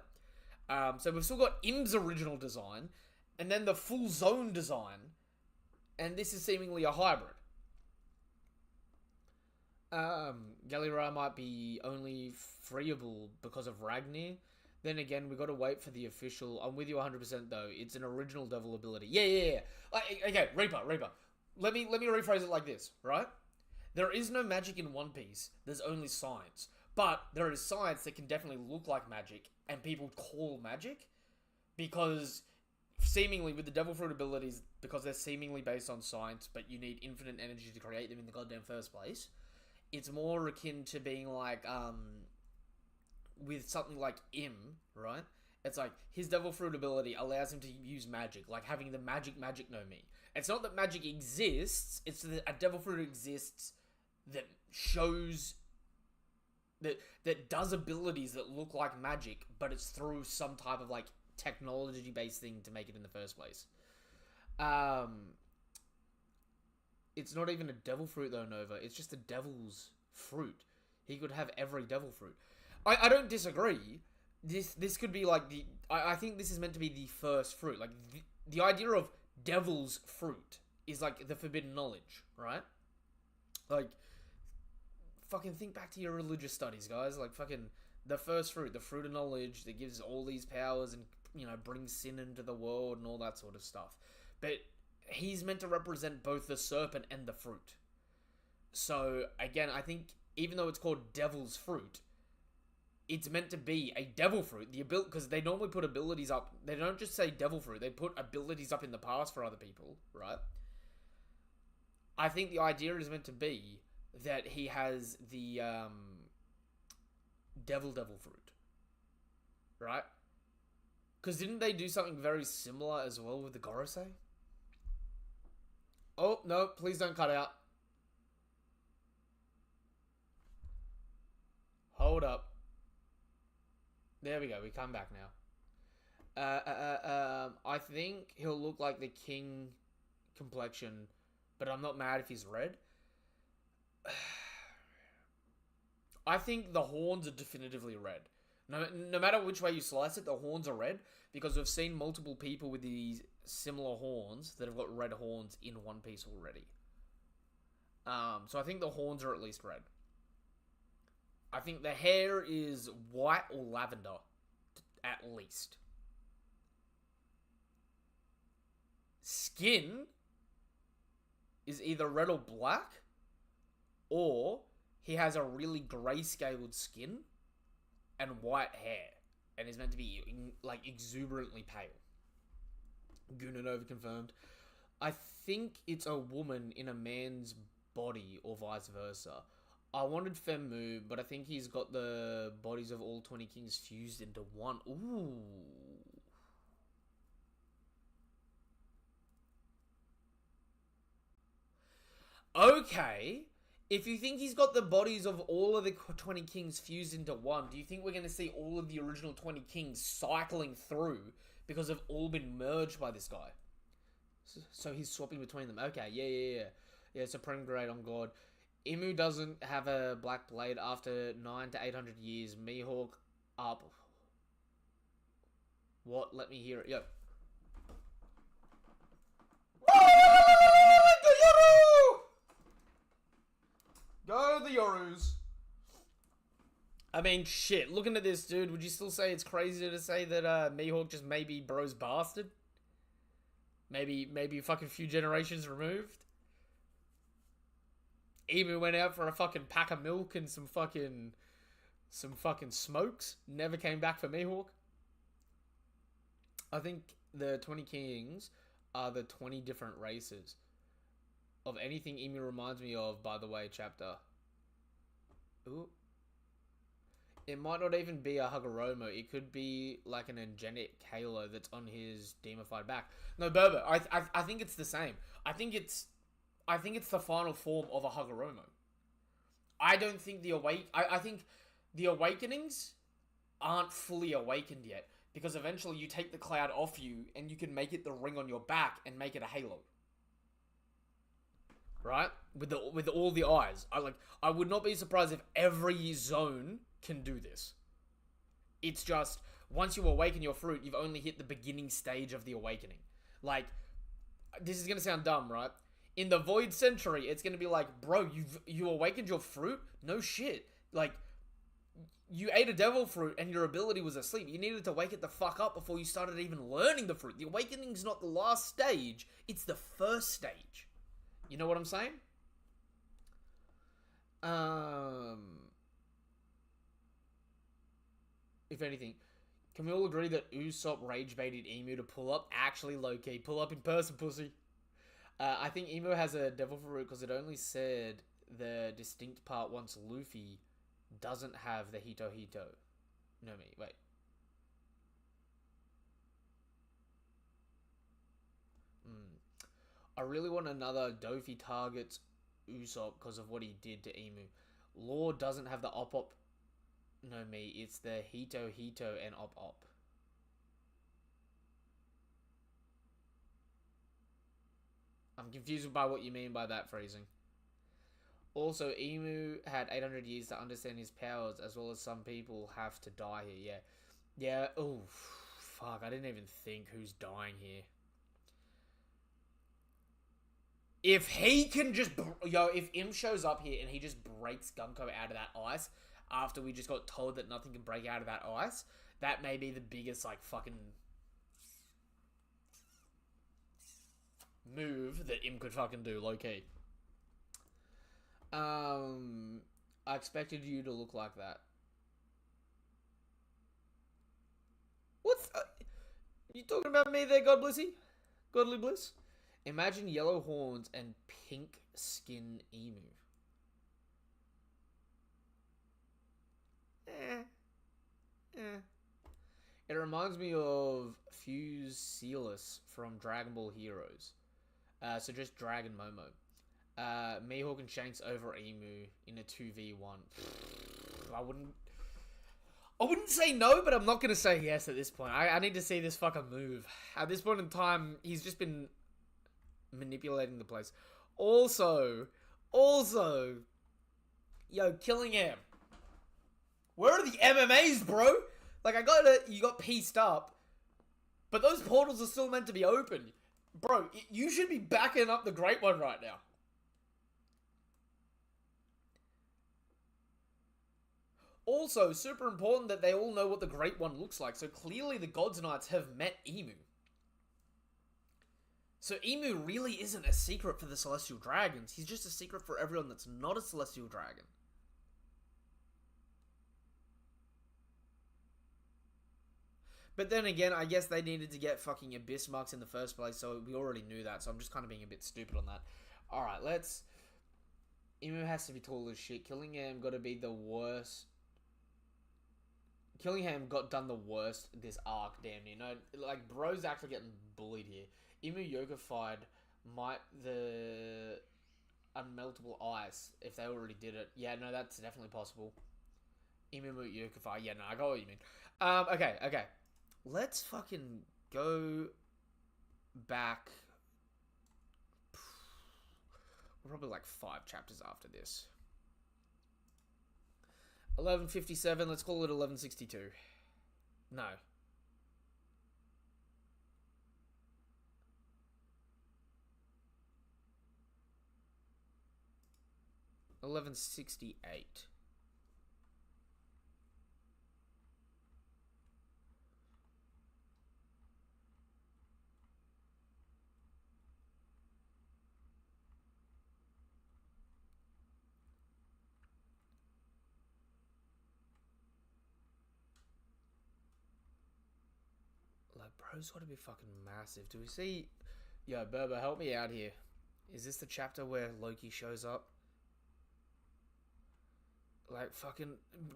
So we've still got Im's original design. and then the full zone design, and this is seemingly a hybrid. Galileo might be only freeable because of Ragnir. Then again, we got to wait for the official. I'm with you 100% though. It's an original devil ability. Yeah. Okay, Reaper. Let me rephrase it like this, right? There is no magic in One Piece. There's only science. But there is science that can definitely look like magic, and people call magic, because seemingly with the devil fruit abilities, because they're seemingly based on science, but you need infinite energy to create them in the goddamn first place. It's more akin to being like, with something like Im, right? It's like, his devil fruit ability allows him to use magic, like having the magic no me. It's not that magic exists, it's that a devil fruit exists that shows, that does abilities that look like magic, but it's through some type of like technology-based thing to make it in the first place. It's not even a devil fruit though, Nova. It's just a devil's fruit. He could have every devil fruit. I don't disagree. This could be like the... I think this is meant to be the first fruit. Like, the idea of devil's fruit is like the forbidden knowledge, right? Like, fucking think back to your religious studies, guys. Like, fucking the first fruit, the fruit of knowledge that gives all these powers and, you know, brings sin into the world and all that sort of stuff. But he's meant to represent both the serpent and the fruit. So, again, I think even though it's called devil's fruit, it's meant to be a devil fruit. Because they normally put abilities up. They don't just say devil fruit. They put abilities up in the past for other people, right? I think the idea is meant to be that he has the devil fruit, right? Because didn't they do something very similar as well with the Gorosei? Oh, no, please don't cut out. Hold up. There we go, we come back now. I think he'll look like the king complexion, but I'm not mad if he's red. I think the horns are definitively red. No matter which way you slice it, the horns are red, because we've seen multiple people with these similar horns that have got red horns in One Piece already. So I think the horns are at least red. I think the hair is white or lavender, at least. Skin is either red or black, or he has a really grey-scaled skin and white hair, and is meant to be, like, exuberantly pale. Gunanova confirmed. I think it's a woman in a man's body, or vice versa. I wanted Femmu, but I think he's got the bodies of all 20 kings fused into one. Ooh. Okay. If you think he's got the bodies of all of the 20 kings fused into one, do you think we're going to see all of the original 20 kings cycling through because they've all been merged by this guy? So he's swapping between them. Okay, yeah. Yeah, Supreme Great on God. Imu doesn't have a black blade after 900 to 800 years. Mihawk up. What? Let me hear it. Yo. Go the Yorus. I mean, shit. Looking at this, dude, would you still say it's crazy to say that Mihawk just maybe bro's bastard? Maybe a fucking few generations removed? Emu went out for a fucking pack of milk and some fucking smokes. Never came back for Mihawk. I think the 20 kings are the 20 different races. Of anything Emu reminds me of, by the way, chapter. Ooh. It might not even be a Hagoromo. It could be like an angelic halo that's on his demonified back. No, Berber. I think it's the same. I think it's the final form of a Hagoromo. I don't think I think the awakenings aren't fully awakened yet, because eventually you take the cloud off you and you can make it the ring on your back and make it a halo. Right? With all the eyes. I would not be surprised if every zone can do this. It's just, once you awaken your fruit, you've only hit the beginning stage of the awakening. Like, this is gonna sound dumb, right? In the Void Century, it's gonna be like, bro, you awakened your fruit? No shit. Like, you ate a devil fruit and your ability was asleep. You needed to wake it the fuck up before you started even learning the fruit. The awakening's not the last stage, it's the first stage. You know what I'm saying? If anything, can we all agree that Usopp rage baited Emu to pull up? Actually, low-key, pull up in person, pussy. I think Emu has a devil fruit because it only said the distinct part once Luffy doesn't have the Hito Hito. No, me, wait. I really want another Dofi targets Usopp because of what he did to Emu. Law doesn't have the Op-Op. No, me, it's the Hito Hito and Op-Op. I'm confused by what you mean by that phrasing. Also, Emu had 800 years to understand his powers, as well as some people have to die here. Yeah. Oh, fuck. I didn't even think who's dying here. If he can just... if Im shows up here and he just breaks Gunko out of that ice, after we just got told that nothing can break out of that ice, that may be the biggest, like, fucking... move that Im could fucking do, low-key. I expected you to look like that. What's... you talking about me there, God bless you? Godly bliss? Imagine yellow horns and pink skin Emu. It reminds me of Fuse Sealess from Dragon Ball Heroes. So just Dragon Momo. Mihawk and Shanks over Emu in a 2v1. I wouldn't say no, but I'm not going to say yes at this point. I need to see this fucker move. At this point in time, he's just been manipulating the place. Also, yo, Killingham. Where are the MMAs, bro? Like, you got pieced up, but those portals are still meant to be open. Bro, you should be backing up the Great One right now. Also, super important that they all know what the Great One looks like. So clearly the Gods Knights have met Emu. So Emu really isn't a secret for the Celestial Dragons. He's just a secret for everyone that's not a Celestial Dragon. But then again, I guess they needed to get fucking Abyss Marks in the first place, so we already knew that, so I'm just kind of being a bit stupid on that. Alright, let's... Emu has to be tall as shit. Killingham got to be the worst... Killingham got done the worst this arc, damn near. No, like, bro's actually getting bullied here. Emu Yokified might the unmeltable ice, if they already did it. Yeah, no, that's definitely possible. Emu Yokify, yeah, no, I got what you mean. Okay. Let's fucking go back. We're probably like 5 chapters after this. 1157, let's call it 1162. No. 1168. Like, bro's gotta be fucking massive. Do we see... Yo, Berber, help me out here. Is this the chapter where Loki shows up? Like, fucking...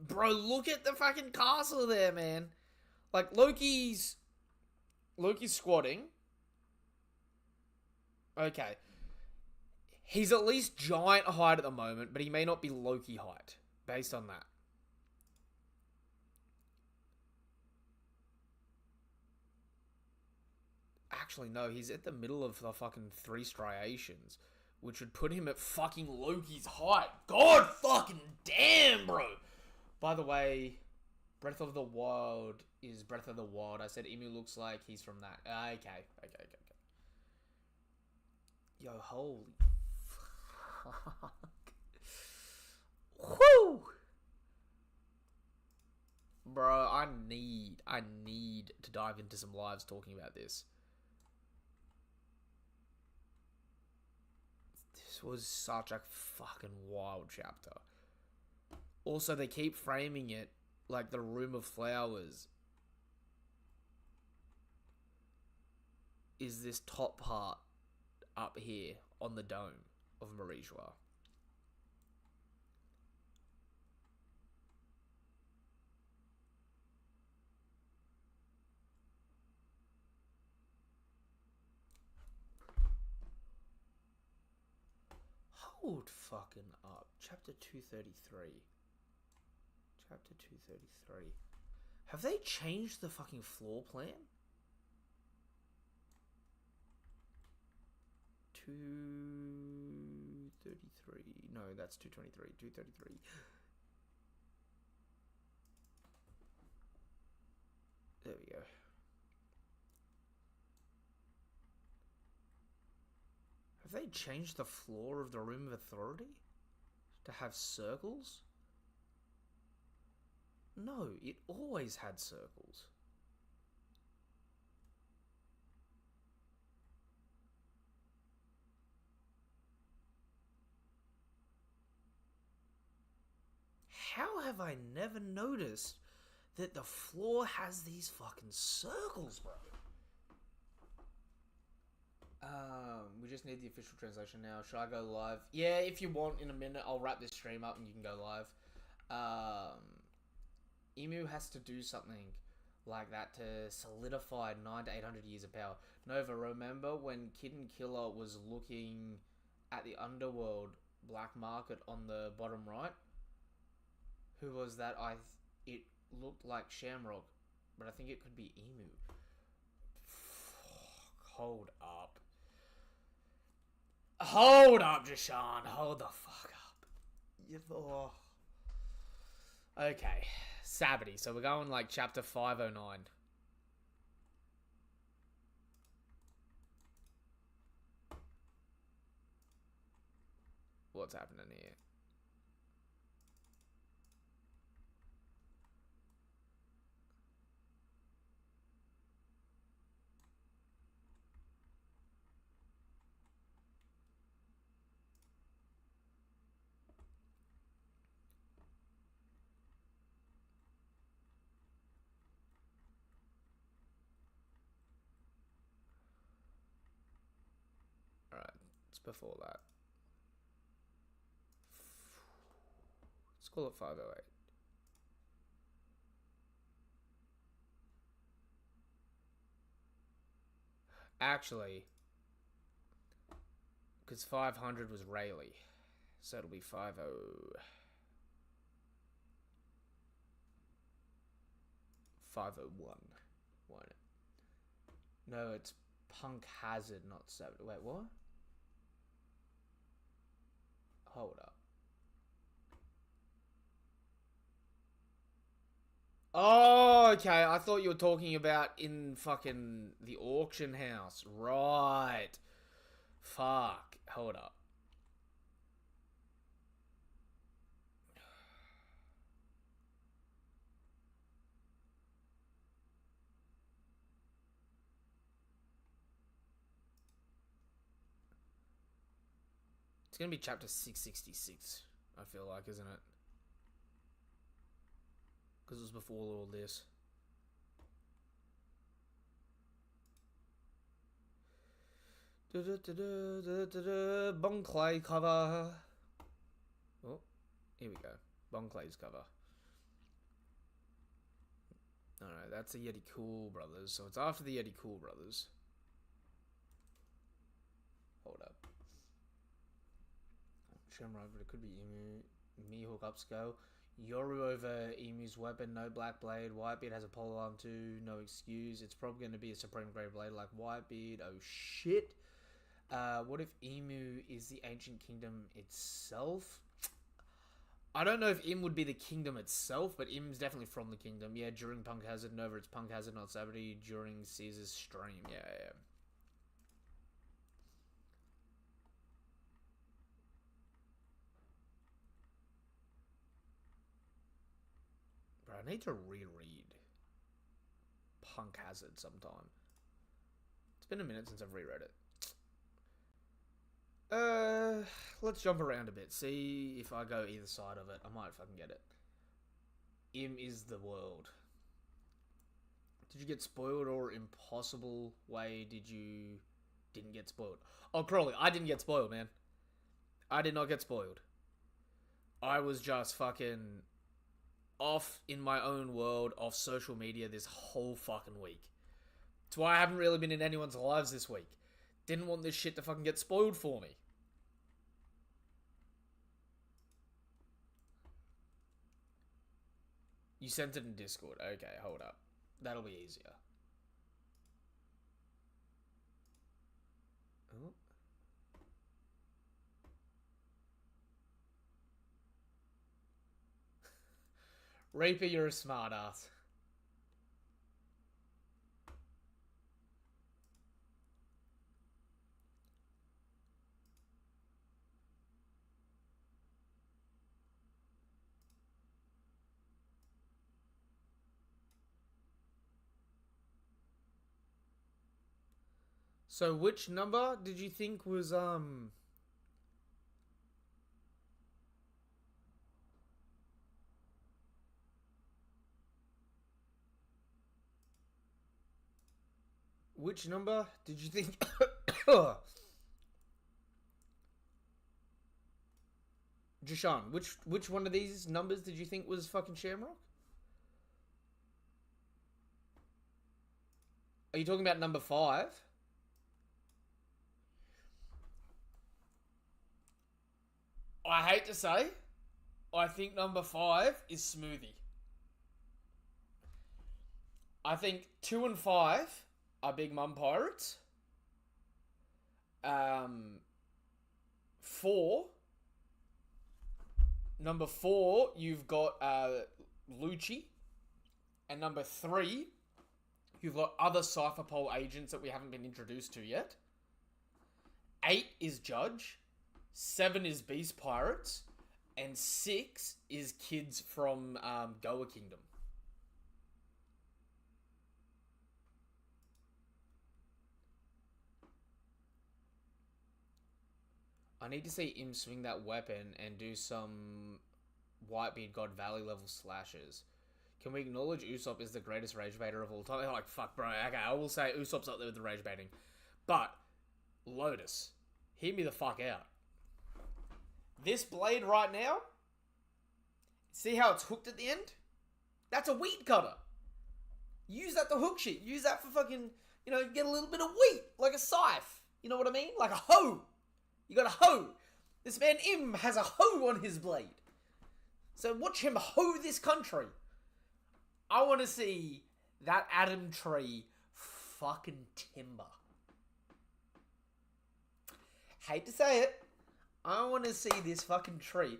Bro, look at the fucking castle there, man. Like, Loki's squatting. Okay. He's at least giant height at the moment, but he may not be Loki height. Based on that. Actually, no, he's at the middle of the fucking 3 striations, which would put him at fucking Loki's height. God fucking damn, bro! By the way, Breath of the Wild is Breath of the Wild. I said Emu looks like he's from that. Okay. Yo, holy fuck. Whoo! Bro, I need to dive into some lives talking about this. This was such a fucking wild chapter. Also, they keep framing it like the Room of Flowers is this top part up here on the dome of Marijua. Hold fucking up. Chapter 233. Chapter 233. Have they changed the fucking floor plan? 233. No, that's 223. 233. There we go. Have they changed the floor of the Room of Authority to have circles? No, it always had circles. How have I never noticed that the floor has these fucking circles, bro? We just need the official translation now. Should I go live? Yeah, if you want, in a minute, I'll wrap this stream up and you can go live. Emu has to do something like that to solidify 900 to 800 years of power. Nova, remember when Kid and Killer was looking at the underworld black market on the bottom right? Who was that? It looked like Shamrock, but I think it could be Emu. Hold up. Hold up, Jashan. Hold the fuck up. Okay. Sabbaty. So we're going like chapter 509. What's happening here? Alright, it's before that. Let's call it 508. Actually, because 500 was Rayleigh, so it'll be 50. $501, won't it? No, it's Punk Hazard, not 7. Wait, what? Hold up. Oh, okay. I thought you were talking about in fucking the auction house. Right. Fuck. Hold up. It's gonna be chapter 666, I feel like, isn't it? Because it was before all this. Bonclay cover. Oh, here we go. Bonclay's cover. Alright, that's the Yeti Cool Brothers. So it's after the Yeti Cool Brothers. Hold up. Shamrock, but it could be Emu. Mihawk upscale. Yoru over Emu's weapon. No black blade. Whitebeard has a pole arm too. No excuse. It's probably going to be a supreme grey blade like Whitebeard. Oh shit. What if Emu is the ancient kingdom itself? I don't know if Im would be the kingdom itself, but Im's definitely from the kingdom. Yeah, during Punk Hazard. Nova, it's Punk Hazard, not Saturday. During Caesar's stream. Yeah, yeah. I need to reread Punk Hazard sometime. It's been a minute since I've reread it. Let's jump around a bit. See if I go either side of it. I might fucking get it. Im is the world. Did you get spoiled, or impossible way didn't get spoiled? Oh, Crowley, I didn't get spoiled, man. I did not get spoiled. I was just fucking off in my own world, off social media this whole fucking week. That's why I haven't really been in anyone's lives this week. Didn't want this shit to fucking get spoiled for me. You sent it in Discord. Okay, hold up. That'll be easier. Oh. Reaper, you're a smartass. So which number did you think was which number did you think Jashan, which one of these numbers did you think was fucking Shamrock? Are you talking about number 5? I hate to say, I think number 5 is Smoothie. I think 2 and 5 are Big Mum Pirates. 4. Number 4, you've got Lucci. And number 3, you've got other Cypher Pole agents that we haven't been introduced to yet. 8 is Judge. 7 is Beast Pirates. And 6 is kids from Goa Kingdom. I need to see him swing that weapon and do some Whitebeard God Valley level slashes. Can we acknowledge Usopp is the greatest rage baiter of all time? Like, fuck, bro. Okay, I will say Usopp's up there with the rage baiting. But, Lotus, hear me the fuck out. This blade right now, see how it's hooked at the end? That's a wheat cutter. Use that to hook shit. Use that for fucking, get a little bit of wheat. Like a scythe. You know what I mean? Like a hoe. You got a hoe. This man Im has a hoe on his blade. So watch him hoe this country. I want to see that Adam tree fucking timber. Hate to say it. I want to see this fucking tree.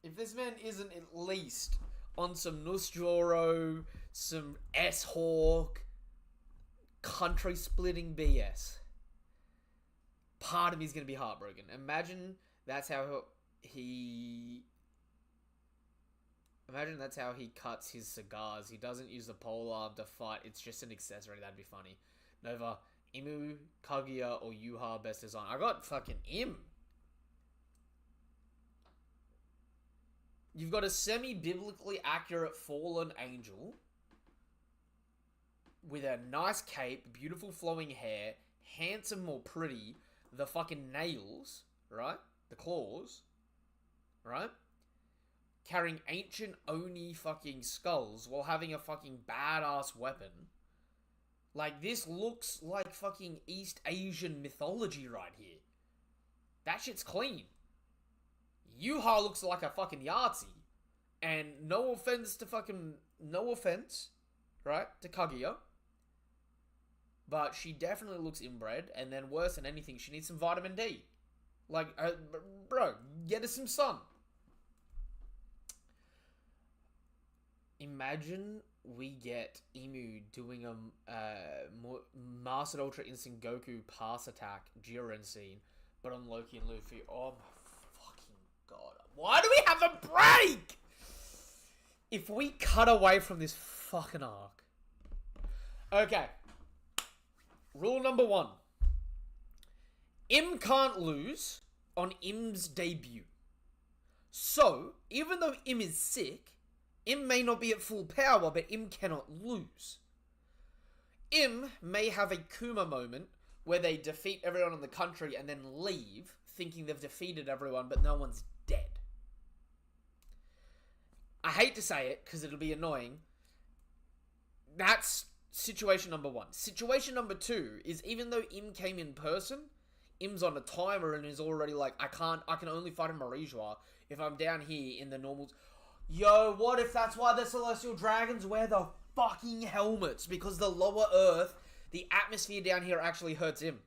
If this man isn't at least on some Nusjoro, some S-Hawk, country-splitting BS, part of me is going to be heartbroken. Imagine that's how he cuts his cigars. He doesn't use the polearm to fight. It's just an accessory. That'd be funny. Nova, Imu, Kaguya, or Yuha best design. I got fucking Im. You've got a semi-biblically accurate fallen angel with a nice cape, beautiful flowing hair, handsome or pretty, the fucking nails, right? The claws, right? Carrying ancient Oni fucking skulls while having a fucking badass weapon. Like, this looks like fucking East Asian mythology right here. That shit's clean. Yuha looks like a fucking Yahtzee. And no offense, right, to Kaguya. But she definitely looks inbred. And then worse than anything, she needs some vitamin D. Like, bro, get her some sun. Imagine we get Emu doing a Master Ultra Instinct Goku pass attack Jiren scene, but on Loki and Luffy. Oh my fucking god. Why do we have a break? If we cut away from this fucking arc. Okay. Rule number 1. Im can't lose on Im's debut. So, even though Im is sick, Im may not be at full power, but Im cannot lose. Im may have a Kuma moment where they defeat everyone in the country and then leave, thinking they've defeated everyone, but no one's dead. I hate to say it, because it'll be annoying. That's situation number 1. Situation number 2 is, even though Im came in person, Im's on a timer and is already like, I can only fight in Marizhua if I'm down here in the normals. Yo, what if that's why the Celestial Dragons wear the fucking helmets? Because the lower Earth, the atmosphere down here actually hurts Im.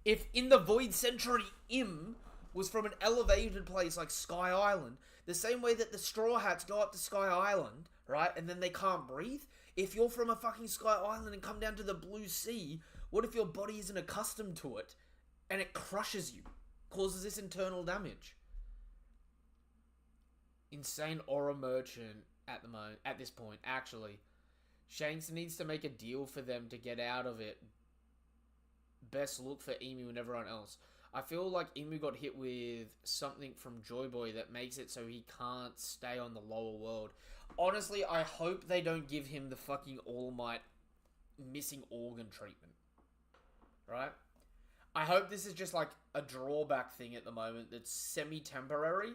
If in the Void Century Im was from an elevated place like Sky Island, the same way that the Straw Hats go up to Sky Island, right, and then they can't breathe, if you're from a fucking Sky Island and come down to the Blue Sea, what if your body isn't accustomed to it and it crushes you, causes this internal damage? Insane Aura Merchant at this point, actually. Shanks needs to make a deal for them to get out of it. Best look for Emu and everyone else. I feel like Emu got hit with something from Joy Boy that makes it so he can't stay on the lower world. Honestly, I hope they don't give him the fucking All Might missing organ treatment. Right? I hope this is just like a drawback thing at the moment that's semi-temporary.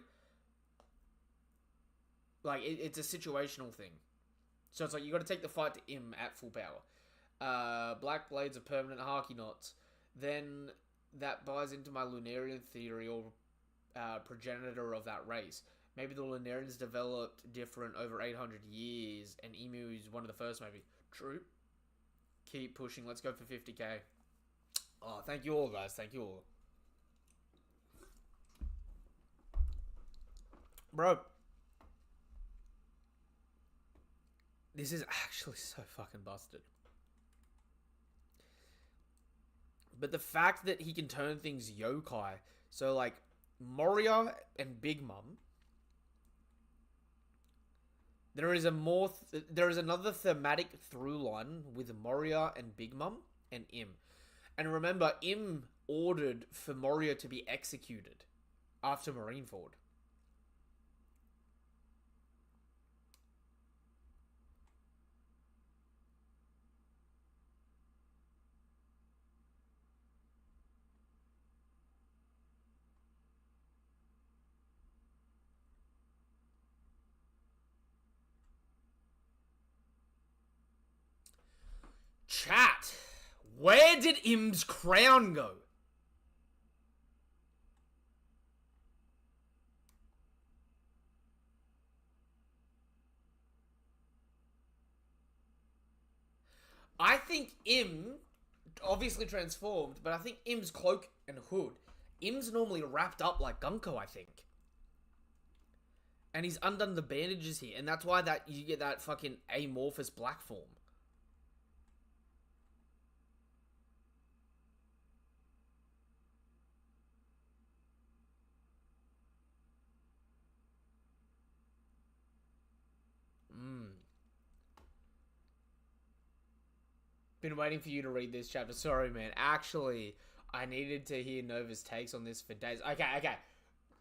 Like, it's a situational thing. So it's like, you got to take the fight to Im at full power. Black Blades are permanent Haki knots. Then that buys into my Lunarian theory, or progenitor of that race. Maybe the Lunarians developed different over 800 years, and Emu is one of the first, maybe. True. Keep pushing. Let's go for 50k. Oh, thank you all, guys. Thank you all. Bro. This is actually so fucking busted. But the fact that he can turn things yokai, so like Moria and Big Mom, there is another thematic through line with Moria and Big Mom and Im. And remember, Im ordered for Moria to be executed after Marineford. Chat, where did Im's crown go? I think Im obviously transformed, but I think Im's cloak and hood, Im's normally wrapped up like Gunko, I think. And he's undone the bandages here, and that's why you get that fucking amorphous black form. Been waiting for you to read this chapter. Sorry, man. Actually, I needed to hear Nova's takes on this for days. Okay.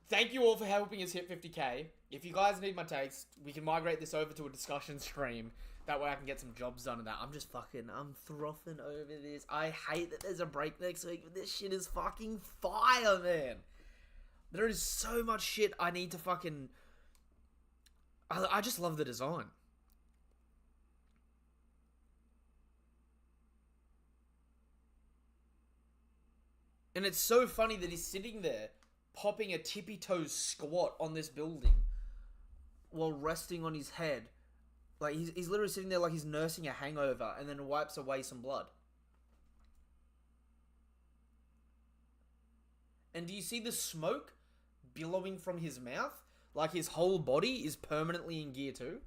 Thank you all for helping us hit 50k. If you guys need my takes, we can migrate this over to a discussion stream. That way I can get some jobs done and that. I'm frothing over this. I hate that there's a break next week, but this shit is fucking fire, man. There is so much shit I need to fucking... I just love the design. And it's so funny that he's sitting there, popping a tippy-toes squat on this building, while resting on his head. Like, he's literally sitting there like he's nursing a hangover, and then wipes away some blood. And do you see the smoke billowing from his mouth? Like his whole body is permanently in gear too?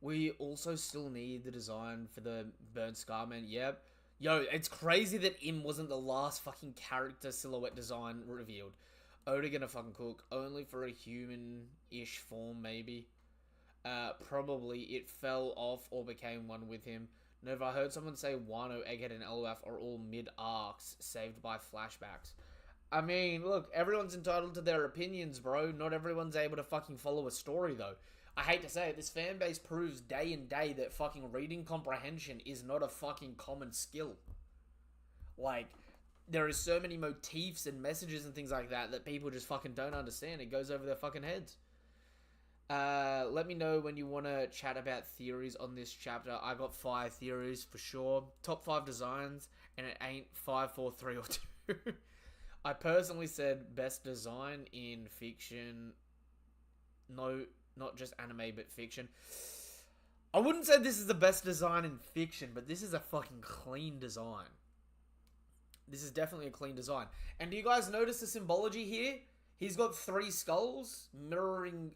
We also still need the design for the Burnt Scarman. Yep. Yo, it's crazy that Im wasn't the last fucking character silhouette design revealed. Oda gonna fucking cook. Only for a human-ish form, maybe. Probably it fell off or became one with him. Nova, I heard someone say Wano, Egghead, and Elbaf are all mid-arcs, saved by flashbacks. I mean, look, everyone's entitled to their opinions, bro. Not everyone's able to fucking follow a story, though. I hate to say it, this fanbase proves day and day that fucking reading comprehension is not a fucking common skill. Like, there is so many motifs and messages and things like that that people just fucking don't understand. It goes over their fucking heads. Let me know when you want to chat about theories on this chapter. I got 5 theories for sure. Top 5 designs, and it ain't 5, 4, 3, or 2. I personally said best design in fiction. No, not just anime, but fiction. I wouldn't say this is the best design in fiction, but this is a fucking clean design. This is definitely a clean design. And do you guys notice the symbology here? He's got 3 skulls, mirroring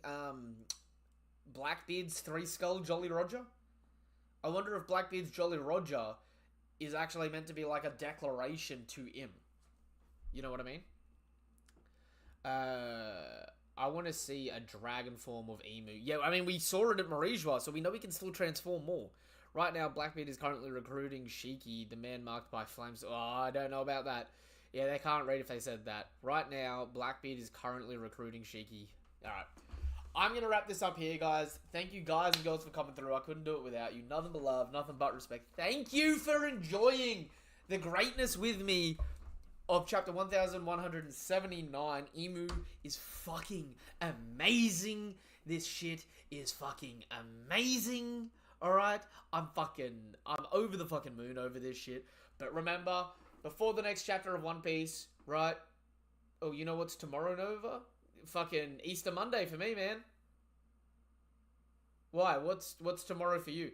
Blackbeard's 3-skull Jolly Roger. I wonder if Blackbeard's Jolly Roger is actually meant to be like a declaration to him. You know what I mean? I want to see a dragon form of Emu. Yeah, I mean, we saw it at Marijua, so we know we can still transform more. Right now, Blackbeard is currently recruiting Shiki, the man marked by flames. Oh, I don't know about that. Yeah, they can't read if they said that. Right now, Blackbeard is currently recruiting Shiki. Alright. I'm going to wrap this up here, guys. Thank you guys and girls for coming through. I couldn't do it without you. Nothing but love, nothing but respect. Thank you for enjoying the greatness with me of chapter 1179. Emu is fucking amazing. This shit is fucking amazing. Alright? I'm over the fucking moon over this shit. But remember, before the next chapter of One Piece, right? Oh, you know what's tomorrow, Nova? Fucking Easter Monday for me, man. Why? What's tomorrow for you?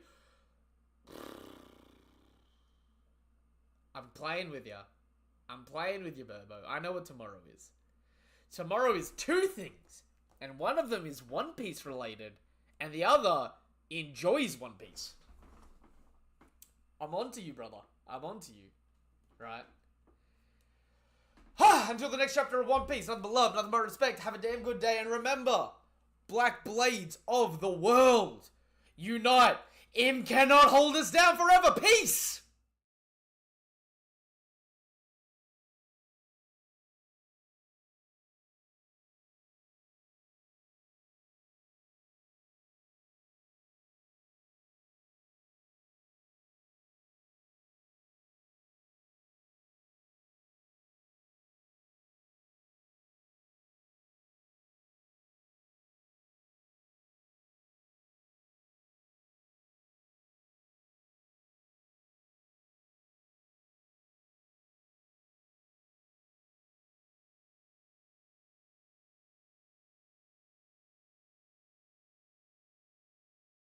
I'm playing with ya. I'm playing with you, Burbo. I know what tomorrow is. Tomorrow is 2 things. And one of them is One Piece related. And the other enjoys One Piece. I'm on to you, brother. I'm on to you. Right? Until the next chapter of One Piece, nothing but love, nothing but respect. Have a damn good day. And remember, Black Blades of the world, unite. Im cannot hold us down forever. Peace!